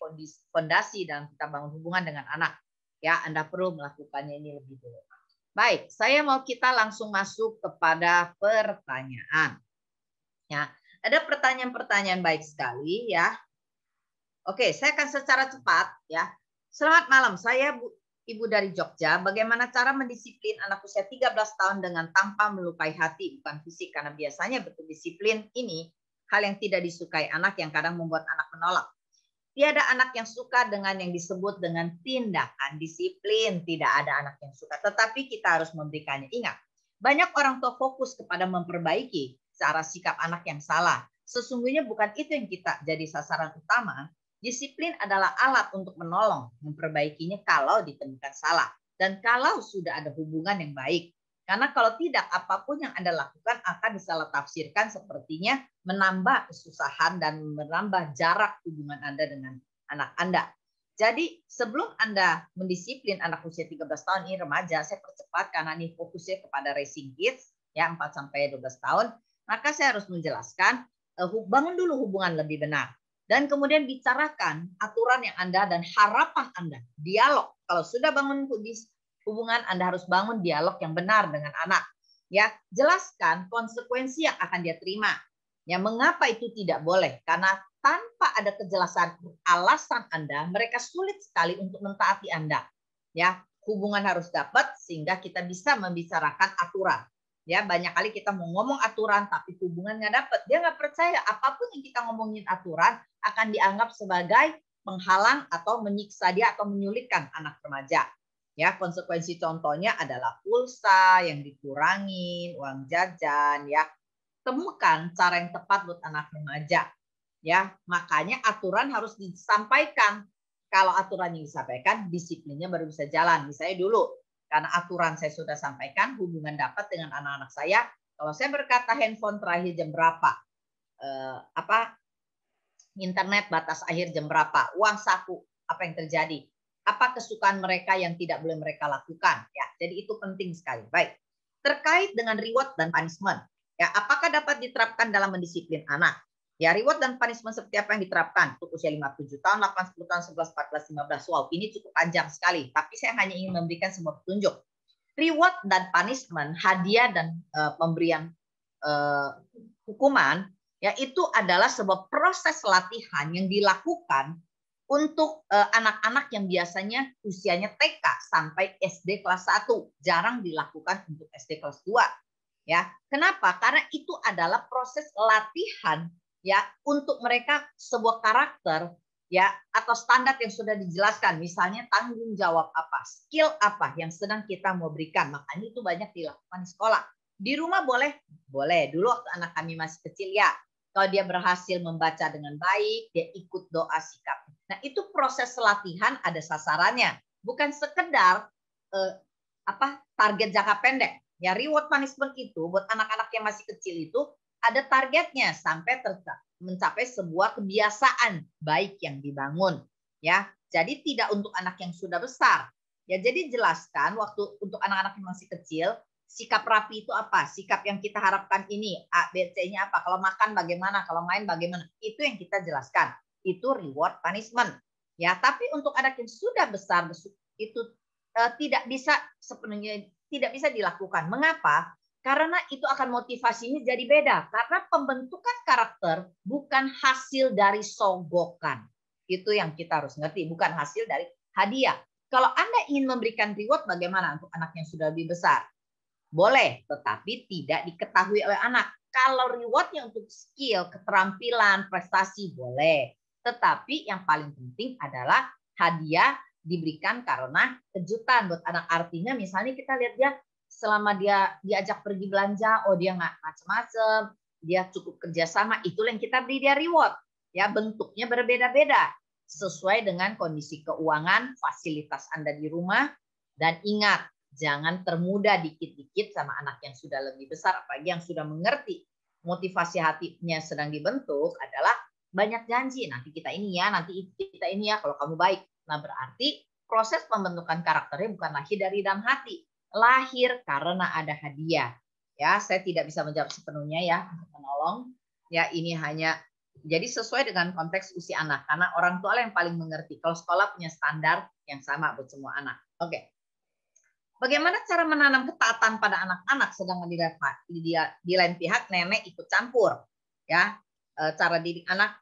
fondasi dalam kita bangun hubungan dengan anak ya. Anda perlu melakukannya ini lebih dulu. Baik, saya mau kita langsung masuk kepada pertanyaan ya. Ada pertanyaan-pertanyaan baik sekali ya. Oke, saya akan secara cepat ya. Selamat malam, saya Ibu dari Jogja. Bagaimana cara mendisiplin anak usia 13 tahun dengan tanpa melukai hati, bukan fisik, karena biasanya bentuk disiplin ini hal yang tidak disukai anak yang kadang membuat anak menolak. Tiada anak yang suka dengan yang disebut dengan tindakan disiplin. Tidak ada anak yang suka. Tetapi kita harus memberikannya. Ingat, banyak orang tua fokus kepada memperbaiki cara sikap anak yang salah. Sesungguhnya bukan itu yang kita jadi sasaran utama. Disiplin adalah alat untuk menolong, memperbaikinya kalau ditemukan salah. Dan kalau sudah ada hubungan yang baik. Karena kalau tidak, apapun yang Anda lakukan akan disalah tafsirkan sepertinya menambah kesusahan dan menambah jarak hubungan Anda dengan anak Anda. Jadi sebelum Anda mendisiplin anak usia 13 tahun ini remaja, saya percepat karena ini fokusnya kepada racing kids, ya 4-12 tahun, maka saya harus menjelaskan, bangun dulu hubungan lebih benar. Dan kemudian bicarakan aturan yang Anda dan harapan Anda, dialog. Kalau sudah bangun hubungan, Anda harus bangun dialog yang benar dengan anak. Ya, jelaskan konsekuensi yang akan dia terima. Ya, mengapa itu tidak boleh? Karena tanpa ada kejelasan alasan Anda, mereka sulit sekali untuk mentaati Anda. Ya, hubungan harus dapat sehingga kita bisa membicarakan aturan. Ya, banyak kali kita mau ngomong aturan tapi hubungan nggak dapat. Dia nggak percaya apapun yang kita ngomongin aturan akan dianggap sebagai penghalang atau menyiksa dia atau menyulitkan anak remaja. Ya, konsekuensi contohnya adalah pulsa yang dikurangi, uang jajan, ya. Temukan cara yang tepat buat anak remaja. Ya, makanya aturan harus disampaikan. Kalau aturan yang disampaikan, disiplinnya baru bisa jalan. Misalnya dulu, karena aturan saya sudah sampaikan, hubungan dapat dengan anak-anak saya. Kalau saya berkata handphone terakhir jam berapa, internet batas akhir jam berapa, uang saku, apa yang terjadi? Apa kesukaan mereka yang tidak boleh mereka lakukan? Ya, jadi itu penting sekali. Baik, terkait dengan reward dan punishment, ya, apakah dapat diterapkan dalam mendisiplin anak? Ya, reward dan punishment seperti apa yang diterapkan untuk usia 5-7 tahun, 8-10 tahun, 11, 14, 15. Wow, ini cukup panjang sekali. Tapi saya hanya ingin memberikan sebuah petunjuk. Reward dan punishment, hadiah dan pemberian hukuman Ya, itu adalah sebuah proses latihan yang dilakukan untuk anak-anak yang biasanya usianya TK sampai SD kelas 1. Jarang dilakukan untuk SD kelas 2. Ya, kenapa? Karena itu adalah proses latihan ya untuk mereka sebuah karakter ya atau standar yang sudah dijelaskan, misalnya tanggung jawab apa, skill apa yang sedang kita mau berikan. Makanya itu banyak dilakukan di sekolah. Di rumah boleh? Boleh. Dulu waktu anak kami masih kecil ya. Kalau dia berhasil membaca dengan baik, dia ikut doa sikap. Nah, itu proses latihan ada sasarannya, bukan sekedar target jangka pendek. Ya, reward punishment itu buat anak-anak yang masih kecil itu ada targetnya sampai mencapai sebuah kebiasaan baik yang dibangun. Ya, jadi tidak untuk anak yang sudah besar. Ya, jadi jelaskan waktu untuk anak-anak yang masih kecil, sikap rapi itu apa? Sikap yang kita harapkan ini, A, B, C-nya apa? Kalau makan bagaimana? Kalau main bagaimana? Itu yang kita jelaskan. Itu reward punishment. Ya, tapi untuk anak yang sudah besar itu tidak bisa sepenuhnya tidak bisa dilakukan. Mengapa? Karena itu akan motivasinya jadi beda. Karena pembentukan karakter bukan hasil dari sogokan. Itu yang kita harus ngerti, bukan hasil dari hadiah. Kalau Anda ingin memberikan reward bagaimana untuk anak yang sudah lebih besar? Boleh, tetapi tidak diketahui oleh anak. Kalau rewardnya untuk skill, keterampilan, prestasi boleh. Tetapi yang paling penting adalah hadiah diberikan karena kejutan buat anak. Artinya misalnya kita lihat dia selama dia diajak pergi belanja, oh dia nggak macem-macem, dia cukup kerjasama, itulah yang kita beri dia reward. Ya, bentuknya berbeda-beda sesuai dengan kondisi keuangan, fasilitas Anda di rumah, dan ingat, jangan termuda dikit-dikit sama anak yang sudah lebih besar, apalagi yang sudah mengerti motivasi hatinya sedang dibentuk adalah banyak janji. Nanti kita ini ya, nanti kita ini ya, kalau kamu baik. Nah, berarti proses pembentukan karakternya bukan lahir dari dalam hati, lahir karena ada hadiah. Ya, saya tidak bisa menjawab sepenuhnya ya untuk menolong. Ya, ini hanya jadi sesuai dengan konteks usia anak, karena orang tua yang paling mengerti. Kalau sekolah punya standar yang sama buat semua anak. Oke. Bagaimana cara menanam ketaatan pada anak-anak sedangkan di lain pihak nenek ikut campur? Ya, cara didik anak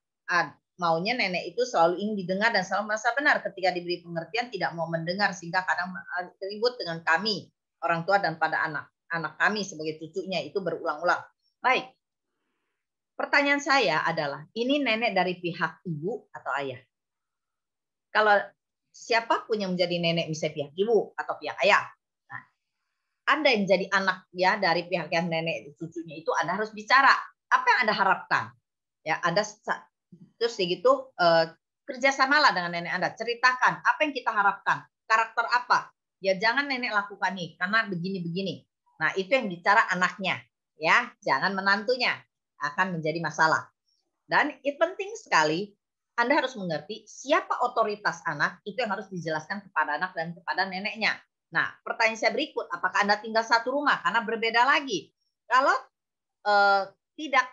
maunya nenek itu selalu ingin didengar dan selalu merasa benar. Ketika diberi pengertian tidak mau mendengar sehingga kadang ribut dengan kami orang tua dan pada anak kami sebagai cucunya itu berulang-ulang. Baik. Pertanyaan saya adalah, ini nenek dari pihak ibu atau ayah? Kalau siapapun yang menjadi nenek misalnya pihak ibu atau pihak ayah, Anda yang jadi anak ya dari pihak yang nenek cucunya itu Anda harus bicara apa yang Anda harapkan. Ya, Anda terus gitu kerjasamalah dengan nenek Anda, ceritakan apa yang kita harapkan, karakter apa. Ya jangan nenek lakukan nih karena begini-begini. Nah, itu yang bicara anaknya, ya, jangan menantunya, akan menjadi masalah. Dan itu penting sekali Anda harus mengerti siapa otoritas anak, itu yang harus dijelaskan kepada anak dan kepada neneknya. Nah, pertanyaan saya berikut, apakah Anda tinggal satu rumah? Karena berbeda lagi. Kalau tidak,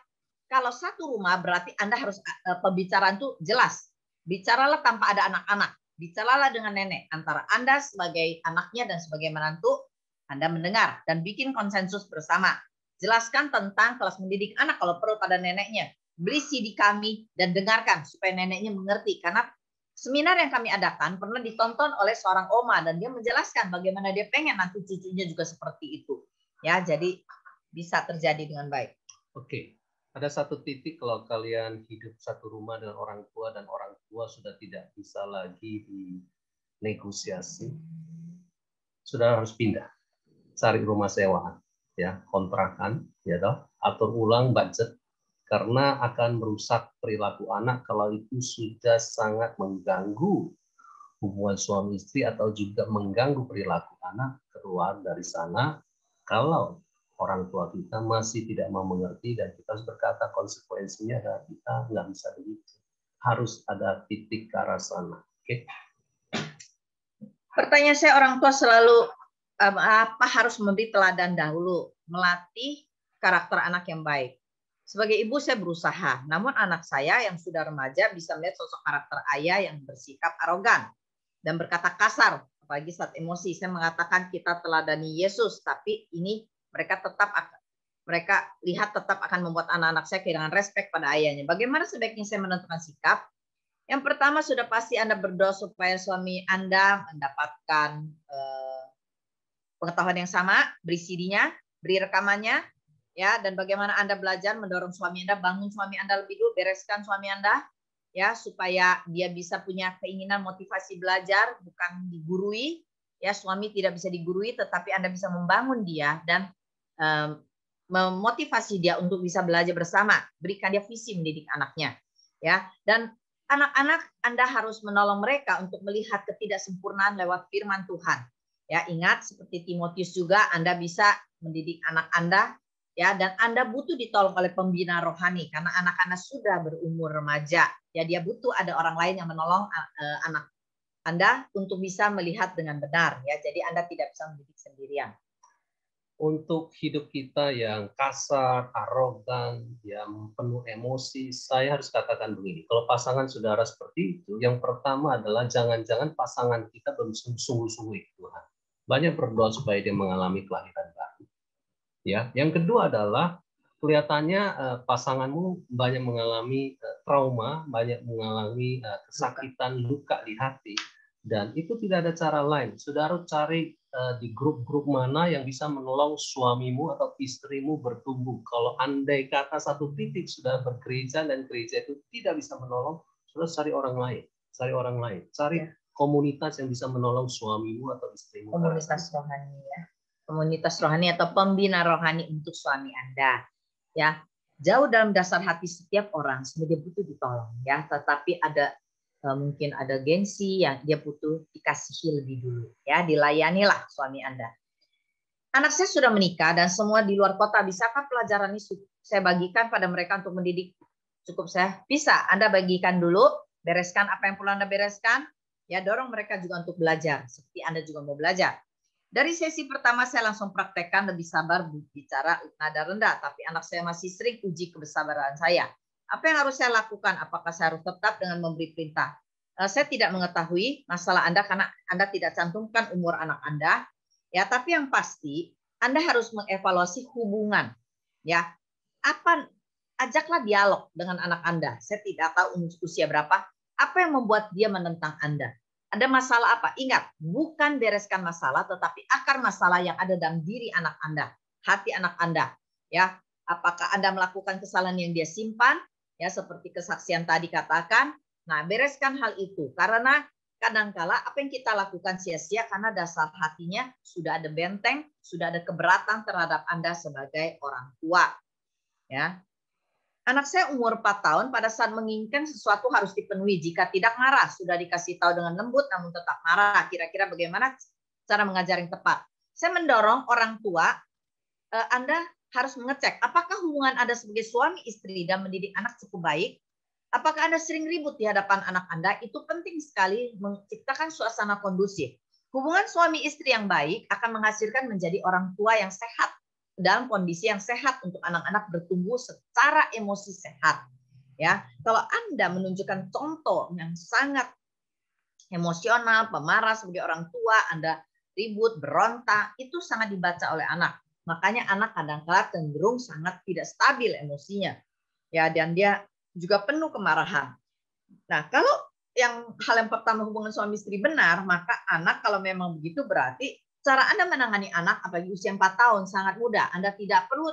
kalau satu rumah berarti Anda harus pembicaraan itu jelas. Bicaralah tanpa ada anak-anak. Bicaralah dengan nenek. Antara Anda sebagai anaknya dan sebagai menantu, Anda mendengar dan bikin konsensus bersama. Jelaskan tentang kelas mendidik anak kalau perlu pada neneknya. Beli CD kami dan dengarkan supaya neneknya mengerti. Karena seminar yang kami adakan pernah ditonton oleh seorang oma dan dia menjelaskan bagaimana dia pengen nanti cucunya juga seperti itu. Ya, jadi bisa terjadi dengan baik. Oke. Ada satu titik kalau kalian hidup satu rumah dengan orang tua dan orang tua sudah tidak bisa lagi dinegosiasi, sudah harus pindah, cari rumah sewaan, ya, kontrakan, ya toh, atur ulang budget, karena akan merusak perilaku anak kalau itu sudah sangat mengganggu hubungan suami istri atau juga mengganggu perilaku anak keluar dari sana kalau orang tua kita masih tidak mau mengerti dan kita harus berkata konsekuensinya adalah kita nggak bisa begitu. Harus ada titik ke arah sana. Oke? Pertanyaan saya, orang tua selalu apa harus memberi teladan dahulu, melatih karakter anak yang baik. Sebagai ibu saya berusaha, namun anak saya yang sudah remaja bisa melihat sosok karakter ayah yang bersikap arogan dan berkata kasar, apalagi saat emosi. Saya mengatakan kita teladani Yesus, tapi ini mereka tetap mereka lihat tetap akan membuat anak-anak saya kehilangan respek pada ayahnya. Bagaimana sebaiknya saya menentukan sikap? Yang pertama, sudah pasti Anda berdoa supaya suami Anda mendapatkan pengetahuan yang sama, beri CD-nya, beri rekamannya, ya, dan bagaimana Anda belajar mendorong suami Anda, bangun suami Anda lebih dulu, bereskan suami Anda, ya, supaya dia bisa punya keinginan motivasi belajar, bukan digurui, ya, suami tidak bisa digurui, tetapi Anda bisa membangun dia dan memotivasi dia untuk bisa belajar bersama, berikan dia visi mendidik anaknya, ya, dan anak-anak Anda harus menolong mereka untuk melihat ketidaksempurnaan lewat firman Tuhan. Ya, ingat seperti Timotius juga Anda bisa mendidik anak Anda, ya, dan Anda butuh ditolong oleh pembina rohani karena anak-anak sudah berumur remaja. Ya, dia butuh ada orang lain yang menolong anak Anda untuk bisa melihat dengan benar, ya. Jadi Anda tidak bisa mendidik sendirian. Untuk hidup kita yang kasar, arogan, yang penuh emosi, saya harus katakan begini, kalau pasangan saudara seperti itu, yang pertama adalah jangan-jangan pasangan kita belum sungguh-sungguh ikut Tuhan. Banyak berdoa supaya dia mengalami kelahiran baru. Ya, yang kedua adalah kelihatannya pasanganmu banyak mengalami trauma, banyak mengalami kesakitan, luka di hati, dan itu tidak ada cara lain. Saudara cari di grup-grup mana yang bisa menolong suamimu atau istrimu bertumbuh. Kalau andai kata satu titik sudah bergereja dan gereja itu tidak bisa menolong, saudara cari orang lain, cari komunitas yang bisa menolong suamimu atau istrimu. Komunitas rohani, ya. Komunitas rohani atau pembina rohani untuk suami Anda, ya. Jauh dalam dasar hati setiap orang sebenarnya butuh ditolong, ya, tetapi ada mungkin ada gengsi yang dia butuh dikasihi lebih dulu, ya, dilayanilah suami Anda. Anak saya sudah menikah dan semua di luar kota, bisakah pelajaran ini saya bagikan pada mereka untuk mendidik? Cukup saya? Bisa, Anda bagikan dulu, bereskan apa yang perlu Anda bereskan, ya, dorong mereka juga untuk belajar, seperti Anda juga mau belajar. Dari sesi pertama saya langsung praktekkan lebih sabar bicara nada rendah, tapi anak saya masih sering uji kesabaran saya. Apa yang harus saya lakukan? Apakah saya harus tetap dengan memberi perintah? Saya tidak mengetahui masalah Anda karena Anda tidak cantumkan umur anak Anda. Ya, tapi yang pasti Anda harus mengevaluasi hubungan. Ya, ajaklah dialog dengan anak Anda. Saya tidak tahu usia berapa. Apa yang membuat dia menentang Anda? Ada masalah apa? Ingat, bukan bereskan masalah, tetapi akar masalah yang ada dalam diri anak Anda, hati anak Anda. Ya, apakah Anda melakukan kesalahan yang dia simpan? Ya, seperti kesaksian tadi katakan. Nah, bereskan hal itu karena kadangkala apa yang kita lakukan sia-sia karena dasar hatinya sudah ada benteng, sudah ada keberatan terhadap Anda sebagai orang tua. Ya. Anak saya umur 4 tahun, pada saat menginginkan sesuatu harus dipenuhi. Jika tidak, marah. Sudah dikasih tahu dengan lembut, namun tetap marah. Kira-kira bagaimana cara mengajar yang tepat? Saya mendorong orang tua, Anda harus mengecek apakah hubungan Anda sebagai suami istri dan mendidik anak cukup baik. Apakah Anda sering ribut di hadapan anak Anda? Itu penting sekali menciptakan suasana kondusif. Hubungan suami istri yang baik akan menghasilkan menjadi orang tua yang sehat, dalam kondisi yang sehat untuk anak-anak bertumbuh secara emosi sehat. Ya, kalau Anda menunjukkan contoh yang sangat emosional, pemarah sebagai orang tua, Anda ribut, berontak, itu sangat dibaca oleh anak. Makanya anak kadang-kala cenderung sangat tidak stabil emosinya. Ya, dan dia juga penuh kemarahan. Nah, kalau hal yang pertama hubungan suami istri benar, maka anak kalau memang begitu berarti cara Anda menangani anak apalagi usia 4 tahun sangat mudah. Anda tidak perlu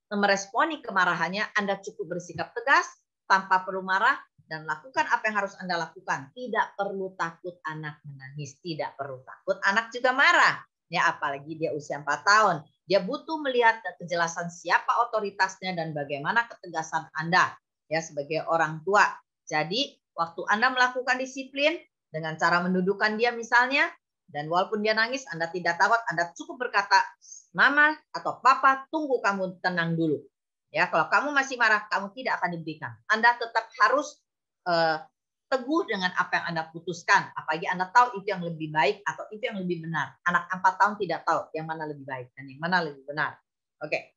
meresponi kemarahannya, Anda cukup bersikap tegas tanpa perlu marah dan lakukan apa yang harus Anda lakukan. Tidak perlu takut anak menangis, tidak perlu takut anak juga marah. Ya, apalagi dia usia 4 tahun. Dia butuh melihat kejelasan siapa otoritasnya dan bagaimana ketegasan Anda ya sebagai orang tua. Jadi, waktu Anda melakukan disiplin dengan cara mendudukkan dia misalnya, dan walaupun dia nangis, Anda tidak takut, Anda cukup berkata, Mama atau Papa, tunggu kamu tenang dulu. Ya, kalau kamu masih marah, kamu tidak akan diberikan. Anda tetap harus teguh dengan apa yang Anda putuskan. Apalagi Anda tahu itu yang lebih baik atau itu yang lebih benar. Anak 4 tahun tidak tahu yang mana lebih baik dan yang mana lebih benar. Oke.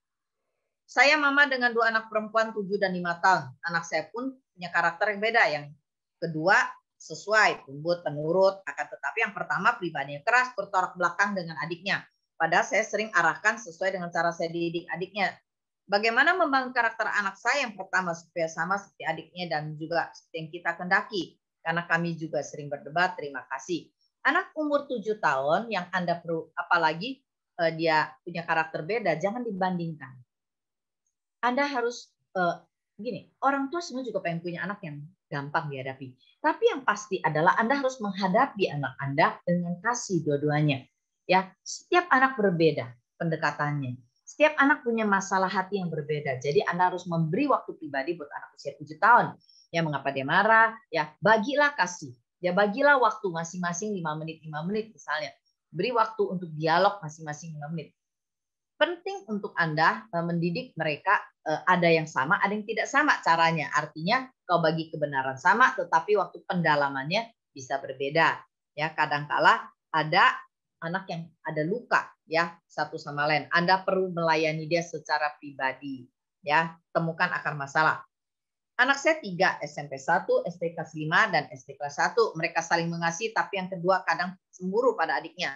Saya mama dengan 2 anak perempuan 7 dan 5 tahun. Anak saya pun punya karakter yang beda. Yang kedua sesuai, lembut, penurut. Akan tetapi yang pertama pribadinya keras, bertolak belakang dengan adiknya. Padahal saya sering arahkan sesuai dengan cara saya didik adiknya. Bagaimana membangun karakter anak saya? Yang pertama, supaya sama seperti adiknya dan juga seperti yang kita kendaki. Karena kami juga sering berdebat, terima kasih. Anak umur 7 tahun yang Anda perlu, apalagi dia punya karakter beda, jangan dibandingkan. Anda harus, gini, orang tua semua juga pengen punya anak yang gampang dihadapi. Tapi yang pasti adalah Anda harus menghadapi anak Anda dengan kasih dua-duanya. Ya, setiap anak berbeda pendekatannya. Setiap anak punya masalah hati yang berbeda. Jadi Anda harus memberi waktu pribadi buat anak usia 7 tahun. Ya, mengapa dia marah? Ya, bagilah kasih. Ya, bagilah waktu masing-masing 5 menit misalnya. Beri waktu untuk dialog masing-masing 5 menit. Penting untuk Anda mendidik mereka, ada yang sama, ada yang tidak sama caranya. Artinya kau bagi kebenaran sama, tetapi waktu pendalamannya bisa berbeda. Ya, kadangkala ada anak yang ada luka ya satu sama lain. Anda perlu melayani dia secara pribadi. Ya, temukan akar masalah. Anak saya 3, SMP 1, SD kelas 5, dan SD kelas 1. Mereka saling mengasihi, tapi yang kedua kadang cemburu pada adiknya.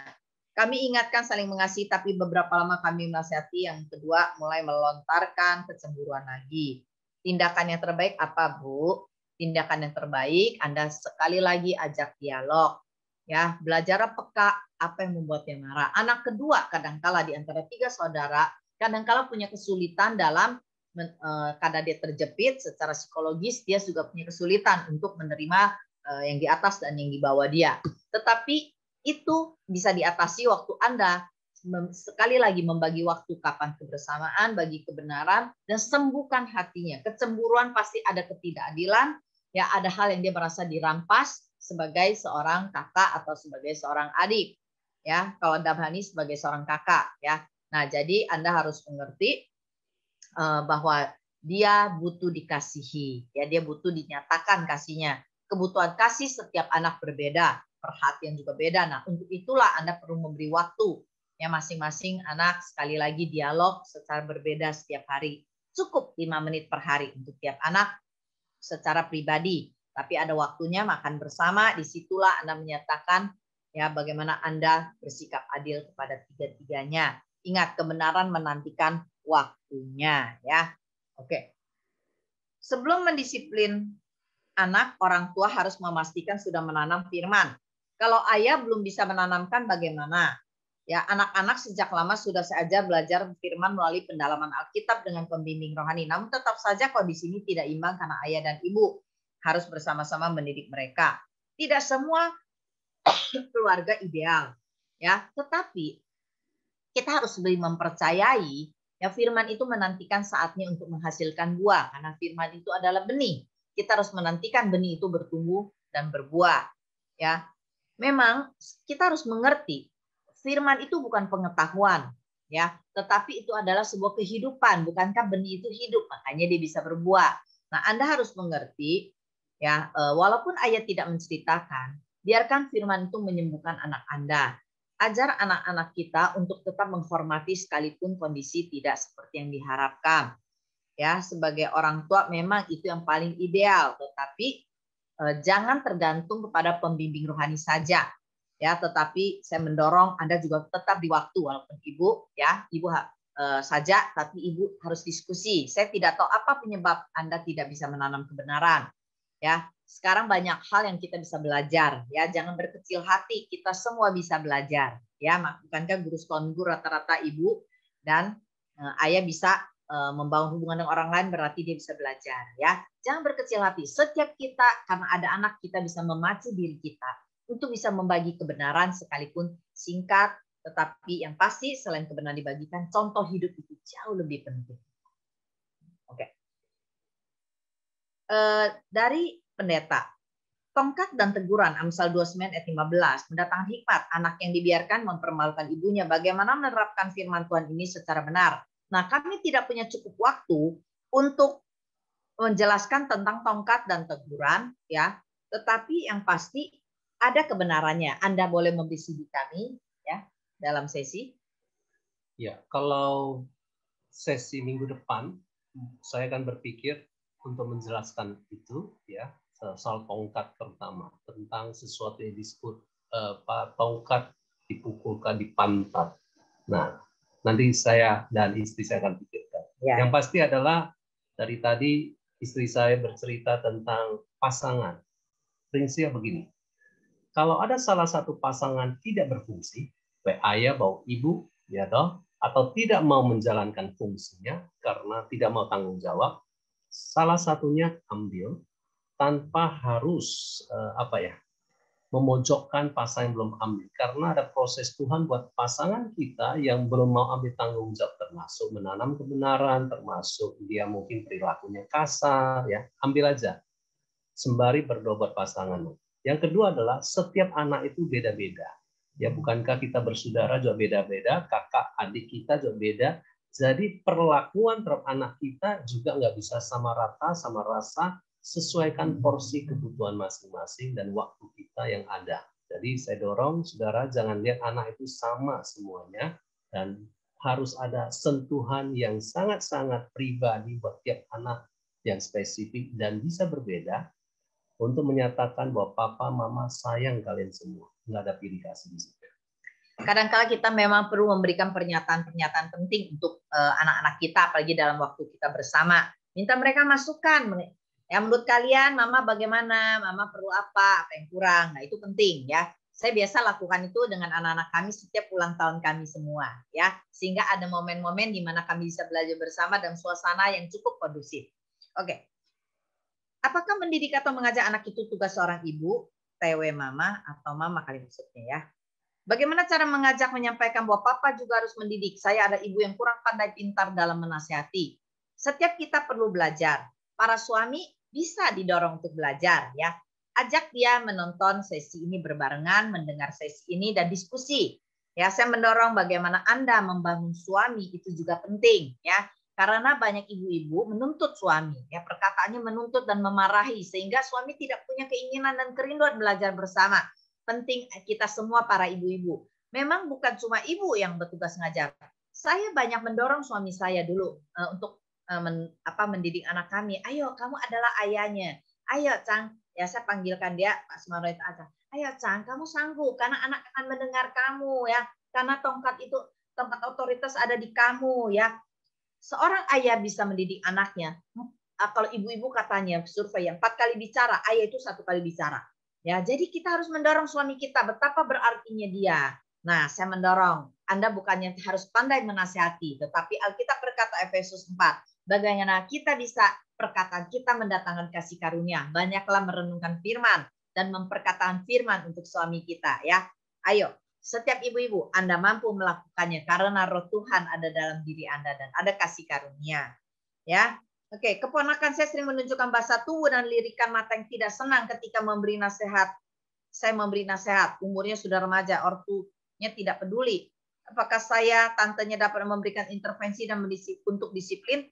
Kami ingatkan saling mengasihi, tapi beberapa lama kami menasihati, yang kedua mulai melontarkan kecemburuan lagi. Tindakan yang terbaik apa, Bu? Tindakan yang terbaik, Anda sekali lagi ajak dialog. Ya, belajar peka apa yang membuat dia marah. Anak kedua kadangkala di antara 3 saudara, kadangkala punya kesulitan dalam karena dia terjepit secara psikologis, dia juga punya kesulitan untuk menerima yang di atas dan yang di bawah dia. Tetapi itu bisa diatasi waktu Anda sekali lagi membagi waktu kapan kebersamaan, bagi kebenaran, dan sembuhkan hatinya. Kecemburuan pasti ada ketidakadilan, ya ada hal yang dia merasa dirampas sebagai seorang kakak atau sebagai seorang adik. Ya, kalau Damhani sebagai seorang kakak, ya. Nah, jadi Anda harus mengerti bahwa dia butuh dikasihi, ya dia butuh dinyatakan kasihnya. Kebutuhan kasih setiap anak berbeda, perhatian juga beda. Nah, untuk itulah Anda perlu memberi waktu ya masing-masing anak, sekali lagi dialog secara berbeda setiap hari. Cukup 5 menit per hari untuk tiap anak secara pribadi, tapi ada waktunya makan bersama, disitulah Anda menyatakan ya bagaimana Anda bersikap adil kepada tiga-tiganya. Ingat, kebenaran menantikan waktunya ya. Oke. Sebelum mendisiplin anak, orang tua harus memastikan sudah menanam firman. Kalau ayah belum bisa menanamkan bagaimana? Ya, anak-anak sejak lama sudah saya ajar belajar firman melalui pendalaman Alkitab dengan pembimbing rohani. Namun tetap saja kondisi ini tidak imbang karena ayah dan ibu harus bersama-sama mendidik mereka. Tidak semua keluarga ideal, ya. Tetapi kita harus lebih mempercayai ya firman itu menantikan saatnya untuk menghasilkan buah karena firman itu adalah benih. Kita harus menantikan benih itu bertumbuh dan berbuah, ya. Memang kita harus mengerti firman itu bukan pengetahuan, ya, tetapi itu adalah sebuah kehidupan. Bukankah benih itu hidup, makanya dia bisa berbuah. Nah, Anda harus mengerti, ya, walaupun ayat tidak menceritakan, biarkan firman itu menyembuhkan anak Anda. Ajar anak-anak kita untuk tetap menghormati sekalipun kondisi tidak seperti yang diharapkan. Ya, sebagai orang tua memang itu yang paling ideal, tetapi jangan tergantung kepada pembimbing rohani saja. Ya, tetapi saya mendorong Anda juga tetap di waktu walaupun ibu ya, ibu saja tapi ibu harus diskusi. Saya tidak tahu apa penyebab Anda tidak bisa menanam kebenaran. Ya, sekarang banyak hal yang kita bisa belajar ya, jangan berkecil hati, kita semua bisa belajar ya. Bukankah guru sekolah minggu rata-rata ibu dan ayah bisa membangun hubungan dengan orang lain, berarti dia bisa belajar ya. Jangan berkecil hati. Setiap kita karena ada anak, kita bisa memacu diri kita untuk bisa membagi kebenaran sekalipun singkat, tetapi yang pasti selain kebenaran dibagikan, contoh hidup itu jauh lebih penting. Oke. Dari pendeta, tongkat dan teguran, Amsal 29 ayat 15, mendatangkan hikmat, anak yang dibiarkan mempermalukan ibunya. Bagaimana menerapkan firman Tuhan ini secara benar? Nah, kami tidak punya cukup waktu untuk menjelaskan tentang tongkat dan teguran, ya. Tetapi yang pasti ada kebenarannya. Anda boleh memberi CD kami, ya, dalam sesi. Ya, kalau sesi minggu depan, saya akan berpikir untuk menjelaskan itu, ya, soal tongkat terutama tentang sesuatu yang disebut tongkat dipukulkan di pantat. Nah, nanti saya dan istri saya akan pikirkan. Ya. Yang pasti adalah dari tadi istri saya bercerita tentang pasangan. Prinsipnya begini, kalau ada salah satu pasangan tidak berfungsi, baik ayah, baik ibu, ya toh, atau tidak mau menjalankan fungsinya karena tidak mau tanggung jawab, salah satunya ambil tanpa harus memojokkan pasangan yang belum ambil, karena ada proses Tuhan buat pasangan kita yang belum mau ambil tanggung jawab, termasuk menanam kebenaran, termasuk dia mungkin perilakunya kasar, ya ambil aja sembari berdoa buat pasanganmu. Yang kedua adalah setiap anak itu beda-beda, ya bukankah kita bersaudara juga beda-beda, kakak adik kita juga beda, jadi perlakuan terhadap anak kita juga nggak bisa sama rata, sama rasa. Sesuaikan porsi kebutuhan masing-masing dan waktu kita yang ada. Jadi saya dorong saudara jangan lihat anak itu sama semuanya, dan harus ada sentuhan yang sangat-sangat pribadi buat tiap anak yang spesifik dan bisa berbeda untuk menyatakan bahwa papa mama sayang kalian semua. Nggak ada pilih kasih di situ. Kadang-kala kita memang perlu memberikan pernyataan-pernyataan penting untuk anak-anak kita, apalagi dalam waktu kita bersama. Minta mereka masukan. Ya, menurut kalian, mama bagaimana? Mama perlu apa yang kurang? Nah, itu penting ya. Saya biasa lakukan itu dengan anak-anak kami setiap ulang tahun kami semua, ya. Sehingga ada momen-momen di mana kami bisa belajar bersama dalam suasana yang cukup kondusif. Oke. Apakah mendidik atau mengajak anak itu tugas seorang ibu, TW mama atau mama kali maksudnya ya? Bagaimana cara mengajak menyampaikan bahwa papa juga harus mendidik? Saya ada ibu yang kurang pandai pintar dalam menasihati. Setiap kita perlu belajar. Para suami bisa didorong untuk belajar ya. Ajak dia menonton sesi ini berbarengan, mendengar sesi ini dan diskusi. Ya, saya mendorong bagaimana Anda membangun suami itu juga penting ya. Karena banyak ibu-ibu menuntut suami, ya perkataannya menuntut dan memarahi sehingga suami tidak punya keinginan dan kerinduan belajar bersama. Penting kita semua para ibu-ibu. Memang bukan cuma ibu yang bertugas ngajar. Saya banyak mendorong suami saya dulu untuk mendidik anak kami. Ayo, kamu adalah ayahnya. Ayo, Cang. Ya, saya panggilkan dia, Pak Sumaroit Aca. Ayo, Cang, kamu sanggup karena anak akan mendengar kamu ya. Karena tongkat otoritas ada di kamu ya. Seorang ayah bisa mendidik anaknya. Kalau ibu-ibu katanya survei yang 4 kali bicara, ayah itu 1 kali bicara. Ya, jadi kita harus mendorong suami kita betapa berartinya dia. Nah, saya mendorong Anda bukannya harus pandai menasihati, tetapi Alkitab berkata Efesus 4, bagaimana kita bisa perkataan kita mendatangkan kasih karunia. Banyaklah merenungkan firman dan memperkatakan firman untuk suami kita ya. Ayo, setiap ibu-ibu Anda mampu melakukannya karena roh Tuhan ada dalam diri Anda dan ada kasih karunia. Ya. Oke, keponakan saya sering menunjukkan bahasa tubuh dan lirikan mata yang tidak senang ketika memberi nasihat. Saya memberi nasihat, umurnya sudah remaja, ortunya tidak peduli. Apakah saya, tantenya dapat memberikan intervensi dan untuk disiplin?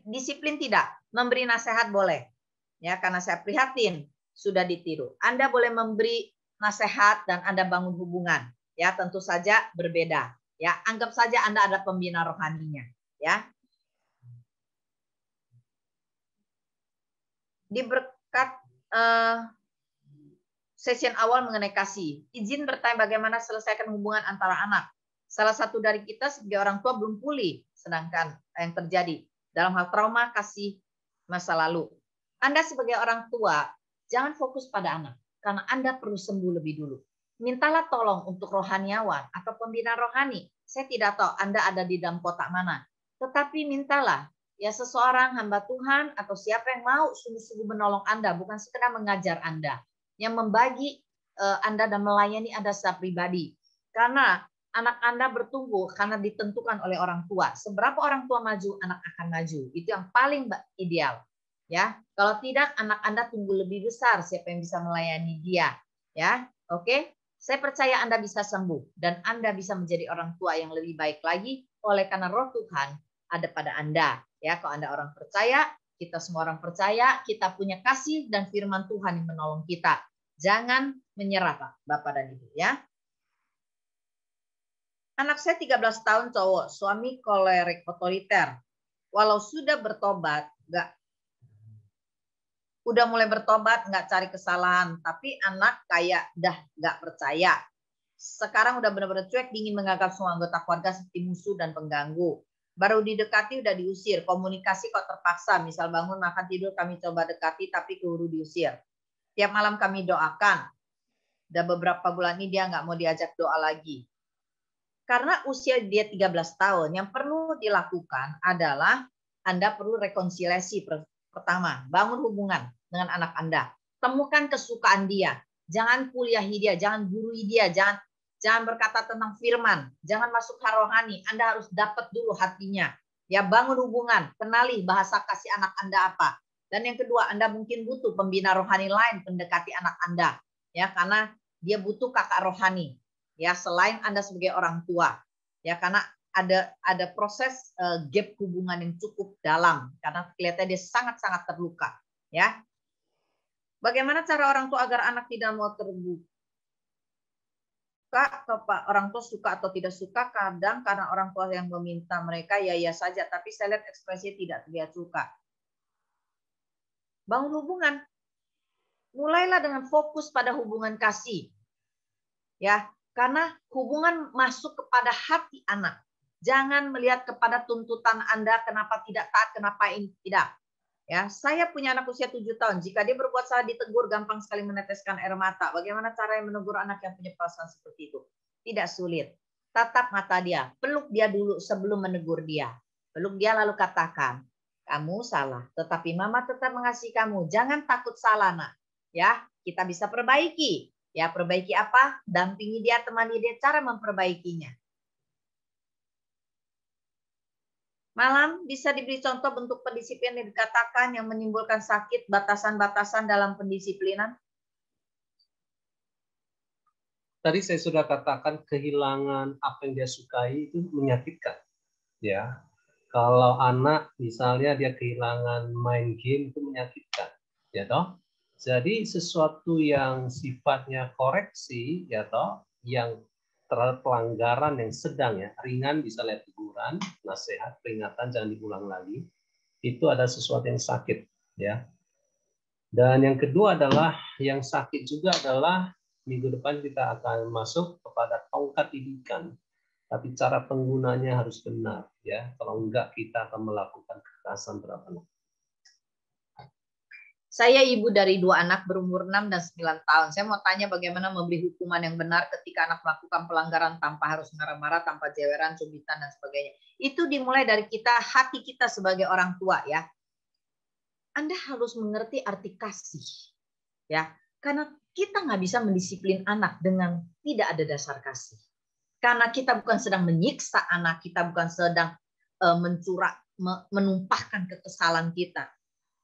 Disiplin tidak, memberi nasihat boleh. Ya, karena saya prihatin sudah ditiru. Anda boleh memberi nasihat dan Anda bangun hubungan. Ya, tentu saja berbeda. Ya, anggap saja Anda ada pembina rohaninya. Ya. Di berkat sesi awal mengenai kasih, izin bertanya bagaimana selesaikan hubungan antara anak. Salah satu dari kita sebagai orang tua belum pulih, sedangkan yang terjadi dalam hal trauma kasih masa lalu. Anda sebagai orang tua, jangan fokus pada anak, karena Anda perlu sembuh lebih dulu. Mintalah tolong untuk rohaniawan atau pembina rohani. Saya tidak tahu Anda ada di dalam kotak mana, tetapi mintalah. Ya, seseorang hamba Tuhan atau siapa yang mau sungguh-sungguh menolong Anda, bukan sekedar mengajar Anda, yang membagi Anda dan melayani Anda secara pribadi. Karena anak Anda bertumbuh karena ditentukan oleh orang tua. Seberapa orang tua maju, anak akan maju. Itu yang paling ideal. Ya, kalau tidak anak Anda tumbuh lebih besar, siapa yang bisa melayani dia? Ya, oke. Saya percaya Anda bisa sembuh dan Anda bisa menjadi orang tua yang lebih baik lagi oleh karena roh Tuhan ada pada Anda. Ya, kalau Anda orang percaya, kita semua orang percaya, kita punya kasih dan firman Tuhan yang menolong kita. Jangan menyerah, Pak, Bapak dan Ibu ya. Anak saya 13 tahun cowok, suami kolerik otoriter. Walau sudah bertobat, udah mulai bertobat, nggak cari kesalahan, tapi anak kayak nggak percaya. Sekarang udah benar-benar cuek, ingin menganggap semua anggota keluarga seperti musuh dan pengganggu. Baru didekati udah diusir. Komunikasi kok terpaksa. Misal bangun makan tidur kami coba dekati tapi keburu diusir. Tiap malam kami doakan. Udah beberapa bulan ini dia nggak mau diajak doa lagi. Karena usia dia 13 tahun, yang perlu dilakukan adalah Anda perlu rekonsiliasi pertama. Bangun hubungan dengan anak Anda. Temukan kesukaan dia. Jangan kuliahi dia, jangan gurui dia, jangan berkata tentang firman, jangan masuk hal rohani. Anda harus dapat dulu hatinya. Ya, bangun hubungan, kenali bahasa kasih anak Anda apa. Dan yang kedua, Anda mungkin butuh pembina rohani lain mendekati anak Anda. Ya, karena dia butuh kakak rohani. Ya, selain Anda sebagai orang tua. Ya, karena ada proses gap hubungan yang cukup dalam karena kelihatannya dia sangat-sangat terluka. Ya. Bagaimana cara orang tua agar anak tidak mau terbuka? Atau orang tua suka atau tidak suka, kadang karena orang tua yang meminta mereka ya saja, tapi saya lihat ekspresi tidak terlihat suka. Bangun hubungan. Mulailah dengan fokus pada hubungan kasih. Ya, karena hubungan masuk kepada hati anak. Jangan melihat kepada tuntutan Anda kenapa tidak taat, kenapa ini tidak. Ya, saya punya anak usia 7 tahun. Jika dia berbuat salah ditegur, gampang sekali meneteskan air mata. Bagaimana cara menegur anak yang punya perasaan seperti itu? Tidak sulit. Tatap mata dia, peluk dia dulu sebelum menegur dia. Peluk dia lalu katakan, kamu salah, tetapi mama tetap mengasihi kamu. Jangan takut salah, nak. Ya, kita bisa perbaiki. Ya, perbaiki apa? Dampingi dia, temani dia cara memperbaikinya. Malam bisa diberi contoh bentuk pendisiplinan yang dikatakan yang menimbulkan sakit, batasan-batasan dalam pendisiplinan. Tadi saya sudah katakan kehilangan apa yang dia sukai itu menyakitkan. Ya, kalau anak misalnya dia kehilangan main game itu menyakitkan, ya toh. Jadi sesuatu yang sifatnya koreksi, ya toh, yang terhadap pelanggaran yang sedang ya ringan bisa lihat teguran, nasihat, peringatan jangan diulang lagi. Itu ada sesuatu yang sakit, ya. Dan yang kedua adalah yang sakit juga adalah minggu depan kita akan masuk kepada tongkat didikan. Tapi cara penggunanya harus benar, ya. Kalau enggak kita akan melakukan kekerasan terhadap anak. Saya ibu dari 2 anak berumur 6 dan 9 tahun. Saya mau tanya bagaimana memberi hukuman yang benar ketika anak melakukan pelanggaran tanpa harus marah-marah, tanpa jeweran, cubitan, dan sebagainya. Itu dimulai dari kita, hati kita sebagai orang tua, ya. Anda harus mengerti arti kasih, ya. Karena kita nggak bisa mendisiplin anak dengan tidak ada dasar kasih. Karena kita bukan sedang menyiksa anak, kita bukan sedang menumpahkan kekesalan kita.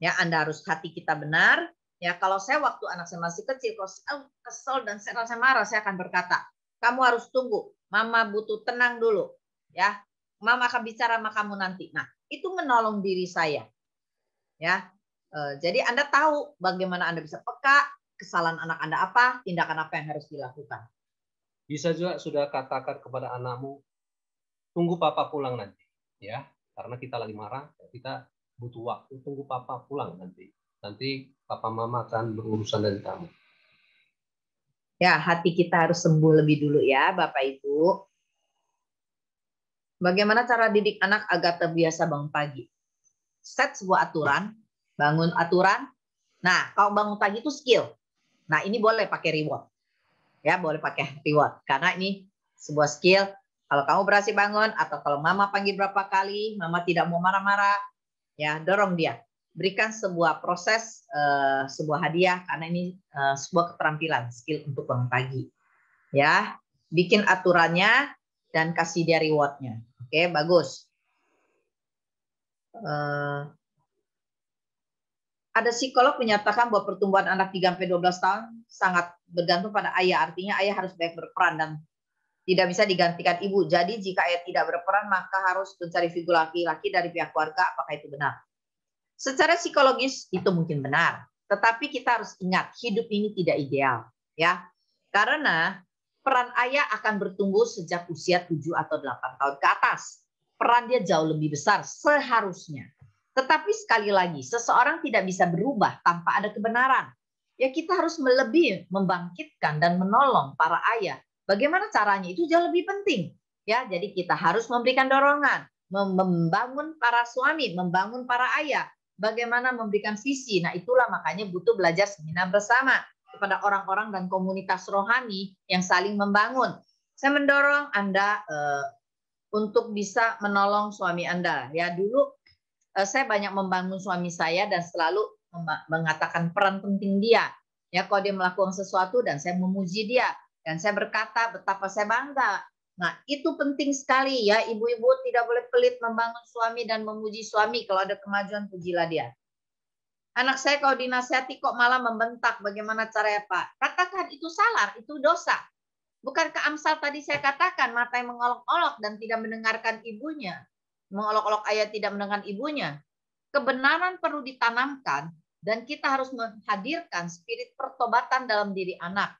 Ya, Anda harus hati kita benar. Ya, kalau saya waktu anak saya masih kecil, kalau saya kesel dan saya rasa marah, saya akan berkata, kamu harus tunggu, mama butuh tenang dulu. Ya, mama akan bicara sama kamu nanti. Nah, itu menolong diri saya. Ya, jadi Anda tahu bagaimana Anda bisa peka, kesalahan anak Anda apa, tindakan apa yang harus dilakukan. Bisa juga sudah katakan kepada anakmu, tunggu papa pulang nanti, ya, karena kita lagi marah, kita butuh waktu, tunggu papa pulang nanti. Nanti papa mama akan berurusan dengan kamu. Ya, hati kita harus sembuh lebih dulu ya, Bapak Ibu. Bagaimana cara didik anak agar terbiasa bangun pagi? Set sebuah aturan, bangun aturan. Nah, kalau bangun pagi itu skill. Nah, ini boleh pakai reward. Ya, boleh pakai reward. Karena ini sebuah skill. Kalau kamu berhasil bangun, atau kalau mama panggil berapa kali, mama tidak mau marah-marah, ya dorong dia. Berikan sebuah proses, sebuah hadiah, karena ini sebuah keterampilan, skill untuk bangun pagi. Ya, bikin aturannya dan kasih dia rewardnya. Oke, bagus. Ada psikolog menyatakan bahwa pertumbuhan anak 3-12 tahun sangat bergantung pada ayah. Artinya ayah harus banyak berperan dan tidak bisa digantikan ibu. Jadi jika ayah tidak berperan, maka harus mencari figur laki-laki dari pihak keluarga. Apakah itu benar? Secara psikologis itu mungkin benar. Tetapi kita harus ingat, hidup ini tidak ideal. Ya, karena peran ayah akan bertumbuh sejak usia 7 atau 8 tahun ke atas. Peran dia jauh lebih besar seharusnya. Tetapi sekali lagi, seseorang tidak bisa berubah tanpa ada kebenaran. Ya, kita harus lebih membangkitkan dan menolong para ayah. Bagaimana caranya? Itu jauh lebih penting. Ya, jadi kita harus memberikan dorongan, membangun para suami, membangun para ayah, bagaimana memberikan visi. Nah, itulah makanya butuh belajar seminar bersama kepada orang-orang dan komunitas rohani yang saling membangun. Saya mendorong Anda untuk bisa menolong suami Anda. Ya, dulu saya banyak membangun suami saya dan selalu mengatakan peran penting dia. Ya, kalau dia melakukan sesuatu dan saya memuji dia dan saya berkata betapa saya bangga. Nah, itu penting sekali ya, ibu-ibu tidak boleh pelit membangun suami dan memuji suami. Kalau ada kemajuan, pujilah dia. Anak saya kalau dinasihati kok malah membentak, bagaimana caranya Pak? Katakan itu salah, itu dosa. Bukankah Amsal tadi saya katakan, mata yang mengolok-olok dan tidak mendengarkan ibunya. Mengolok-olok ayah tidak mendengarkan ibunya. Kebenaran perlu ditanamkan dan kita harus menghadirkan spirit pertobatan dalam diri anak.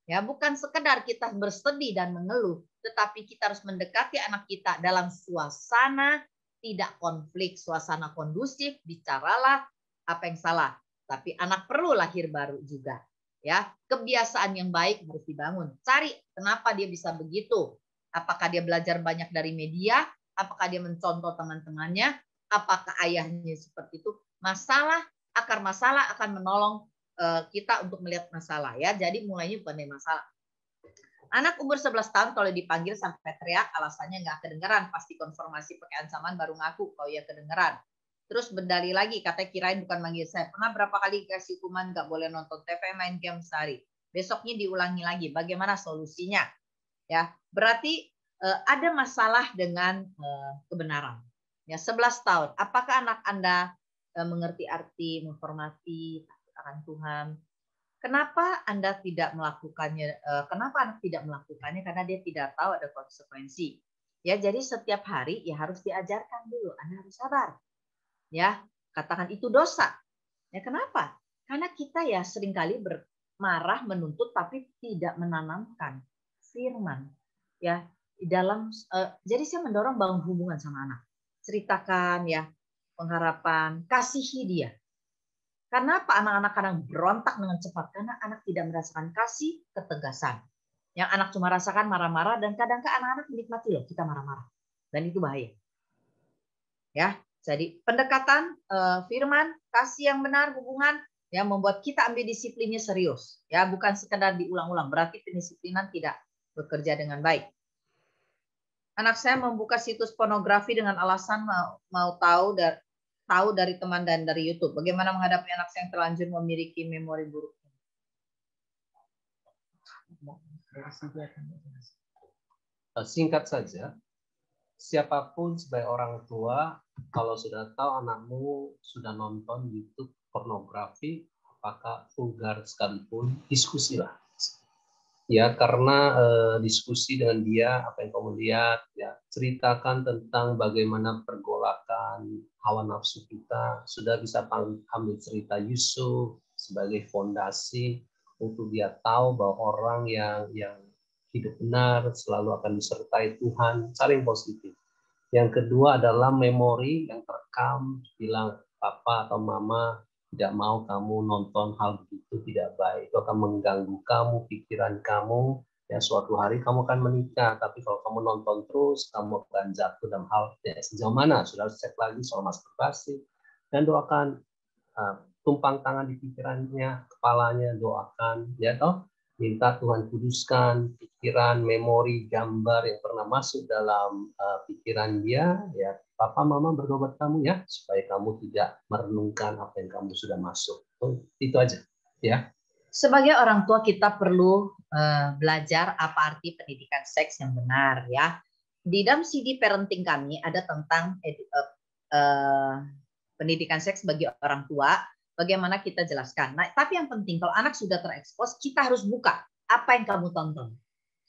Ya, bukan sekedar kita bersedih dan mengeluh, tetapi kita harus mendekati anak kita dalam suasana tidak konflik, suasana kondusif, bicaralah apa yang salah. Tapi anak perlu lahir baru juga. Ya, kebiasaan yang baik harus dibangun. Cari kenapa dia bisa begitu. Apakah dia belajar banyak dari media? Apakah dia mencontoh teman-temannya? Apakah ayahnya seperti itu? Akar masalah akan menolong kita untuk melihat masalah ya. Jadi mulainya bukan dari masalah. Anak umur 11 tahun kalau dipanggil sampai teriak alasannya nggak kedengeran, pasti konfirmasi pakai ancaman baru ngaku kalau ya kedengeran. Terus berdalih lagi, katanya kirain bukan manggil saya. Pernah berapa kali kasih hukuman nggak boleh nonton TV, main game sehari. Besoknya diulangi lagi. Bagaimana solusinya? Ya, berarti ada masalah dengan kebenaran. Ya, 11 tahun. Apakah anak Anda mengerti arti menghormati akan Tuhan? Kenapa Anda tidak melakukannya? Kenapa anak tidak melakukannya? Karena dia tidak tahu ada konsekuensi. Ya, jadi setiap hari ya harus diajarkan dulu. Anda harus sabar. Ya, katakan itu dosa. Ya, kenapa? Karena kita ya seringkali marah, menuntut, tapi tidak menanamkan firman. Ya, dalam jadi saya mendorong bangun hubungan sama anak. Ceritakan ya pengharapan, kasihi dia. Kenapa anak-anak kadang berontak dengan cepat? Karena anak tidak merasakan kasih, ketegasan. Yang anak cuma rasakan marah-marah dan kadang-kadang anak-anak menikmati loh kita marah-marah. Dan itu bahaya. Ya, jadi pendekatan firman, kasih yang benar, hubungan yang membuat kita ambil disiplinnya serius. Ya, bukan sekedar diulang-ulang. Berarti pendisiplinan tidak bekerja dengan baik. Anak saya membuka situs pornografi dengan alasan mau tahu dari teman dan dari YouTube. Bagaimana menghadapi anak saya yang terlanjur memiliki memori buruk? Singkat saja, siapapun sebagai orang tua, kalau sudah tahu anakmu sudah nonton YouTube pornografi, apakah vulgar sekalipun, diskusilah. Ya, karena diskusi dengan dia, apa yang kamu lihat, ya, ceritakan tentang bagaimana pergolakan hawa nafsu kita, sudah bisa ambil cerita Yusuf sebagai fondasi untuk dia tahu bahwa orang yang hidup benar selalu akan disertai Tuhan, saling positif. Yang kedua adalah memori yang terekam, bilang papa atau mama tidak mau kamu nonton hal begitu, tidak baik. Itu akan mengganggu kamu, pikiran kamu. Ya, suatu hari kamu akan menikah, tapi kalau kamu nonton terus, kamu akan jatuh dalam hal sejauh mana. Sudah harus cek lagi soal masturbasi. Dan doakan tumpang tangan di pikirannya, kepalanya, doakan. Ya toh, minta Tuhan kuduskan pikiran, memori, gambar yang pernah masuk dalam pikiran dia. Ya, Papa, Mama berdoa buat kamu ya, supaya kamu tidak merenungkan apa yang kamu sudah masuk. Itu aja, ya. Sebagai orang tua kita perlu belajar apa arti pendidikan seks yang benar ya. Di dalam CD parenting kami ada tentang pendidikan seks bagi orang tua. Bagaimana kita jelaskan. Nah, tapi yang penting kalau anak sudah terekspos, kita harus buka apa yang kamu tonton,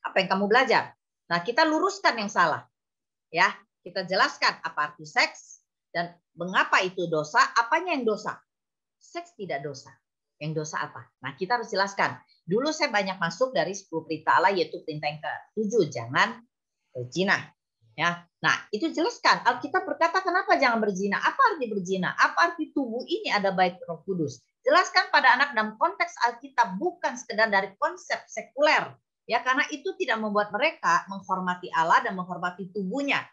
apa yang kamu belajar. Nah, kita luruskan yang salah, ya. Kita jelaskan apa arti seks dan mengapa itu dosa, apanya yang dosa. Seks tidak dosa. Yang dosa apa? Nah, kita harus jelaskan. Dulu saya banyak masuk dari 10 perintah Allah, yaitu perintah yang ke-7, jangan berzina. Ya, nah itu jelaskan. Alkitab berkata kenapa jangan berzina? Apa arti berzina? Apa arti tubuh ini ada baik Roh Kudus? Jelaskan pada anak dalam konteks Alkitab, bukan sekedar dari konsep sekuler. Ya, karena itu tidak membuat mereka menghormati Allah dan menghormati tubuhnya.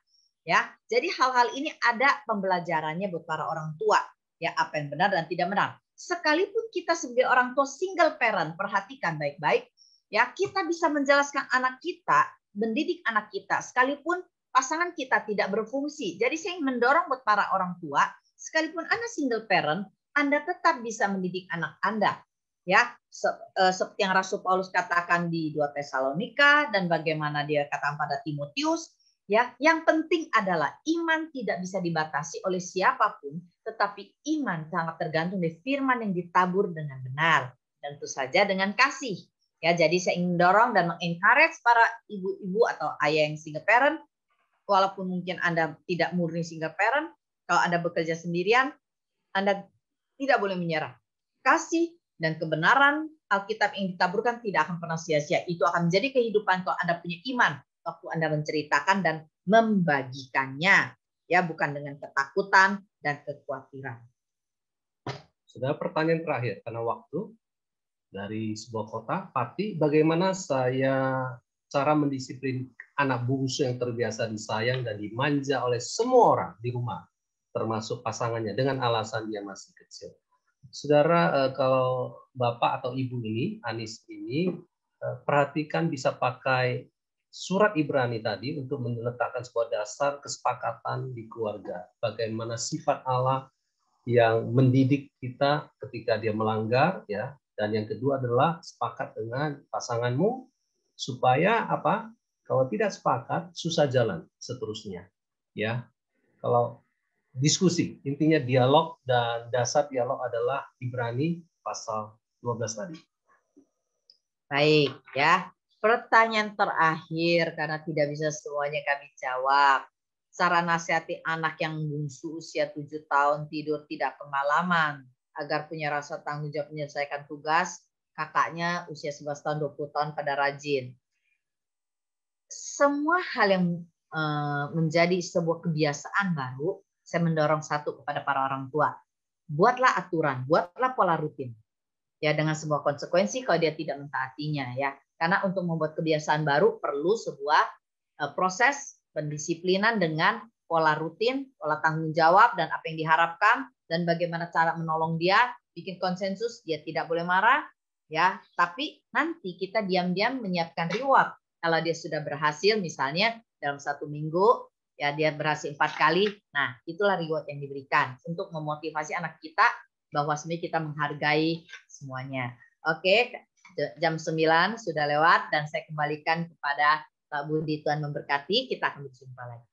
Ya, jadi hal-hal ini ada pembelajarannya buat para orang tua, ya apa yang benar dan tidak benar. Sekalipun kita sebagai orang tua single parent, perhatikan baik-baik, ya kita bisa menjelaskan anak kita, mendidik anak kita, sekalipun pasangan kita tidak berfungsi. Jadi saya ingin mendorong buat para orang tua, sekalipun Anda single parent, Anda tetap bisa mendidik anak Anda. Ya, seperti yang Rasul Paulus katakan di 2 Tesalonika dan bagaimana dia katakan pada Timotius. Ya, yang penting adalah iman tidak bisa dibatasi oleh siapapun, tetapi iman sangat tergantung dari firman yang ditabur dengan benar dan tentu saja dengan kasih. Ya, jadi saya ingin mendorong dan mengencourage para ibu-ibu atau ayah yang single parent, walaupun mungkin Anda tidak murni single parent, kalau Anda bekerja sendirian, Anda tidak boleh menyerah. Kasih dan kebenaran Alkitab yang ditaburkan tidak akan pernah sia-sia. Itu akan menjadi kehidupan kalau Anda punya iman waktu Anda menceritakan dan membagikannya, ya bukan dengan ketakutan dan kekhawatiran. Sudah pertanyaan terakhir karena waktu dari sebuah kota, Pati, bagaimana cara mendisiplin anak bungsu yang terbiasa disayang dan dimanja oleh semua orang di rumah, termasuk pasangannya dengan alasan dia masih kecil. Saudara, kalau Bapak atau Ibu ini, Anis ini, perhatikan bisa pakai surat Ibrani tadi untuk meletakkan sebuah dasar kesepakatan di keluarga. Bagaimana sifat Allah yang mendidik kita ketika dia melanggar, ya. Dan yang kedua adalah sepakat dengan pasanganmu supaya apa? Kalau tidak sepakat, susah jalan seterusnya. Ya, kalau diskusi, intinya dialog, dan dasar dialog adalah Ibrani pasal 12 tadi. Baik, ya. Pertanyaan terakhir, karena tidak bisa semuanya kami jawab. Cara nasihati anak yang bungsu usia 7 tahun tidur tidak pengalaman, agar punya rasa tanggung jawab menyelesaikan tugas, kakaknya usia 11 tahun, 20 tahun pada rajin. Semua hal yang menjadi sebuah kebiasaan baru, saya mendorong satu kepada para orang tua. Buatlah aturan, buatlah pola rutin. Ya, dengan sebuah konsekuensi kalau dia tidak mentaatinya, ya. Karena untuk membuat kebiasaan baru perlu sebuah proses pendisiplinan dengan pola rutin, pola tanggung jawab dan apa yang diharapkan dan bagaimana cara menolong dia, bikin konsensus, dia tidak boleh marah, ya. Tapi nanti kita diam-diam menyiapkan reward. Kalau dia sudah berhasil, misalnya dalam 1 minggu, ya dia berhasil 4 kali, nah itulah reward yang diberikan untuk memotivasi anak kita bahwa sebenarnya kita menghargai semuanya. Oke, jam 9 sudah lewat dan saya kembalikan kepada Pak Budi. Tuhan memberkati, kita akan berjumpa lagi.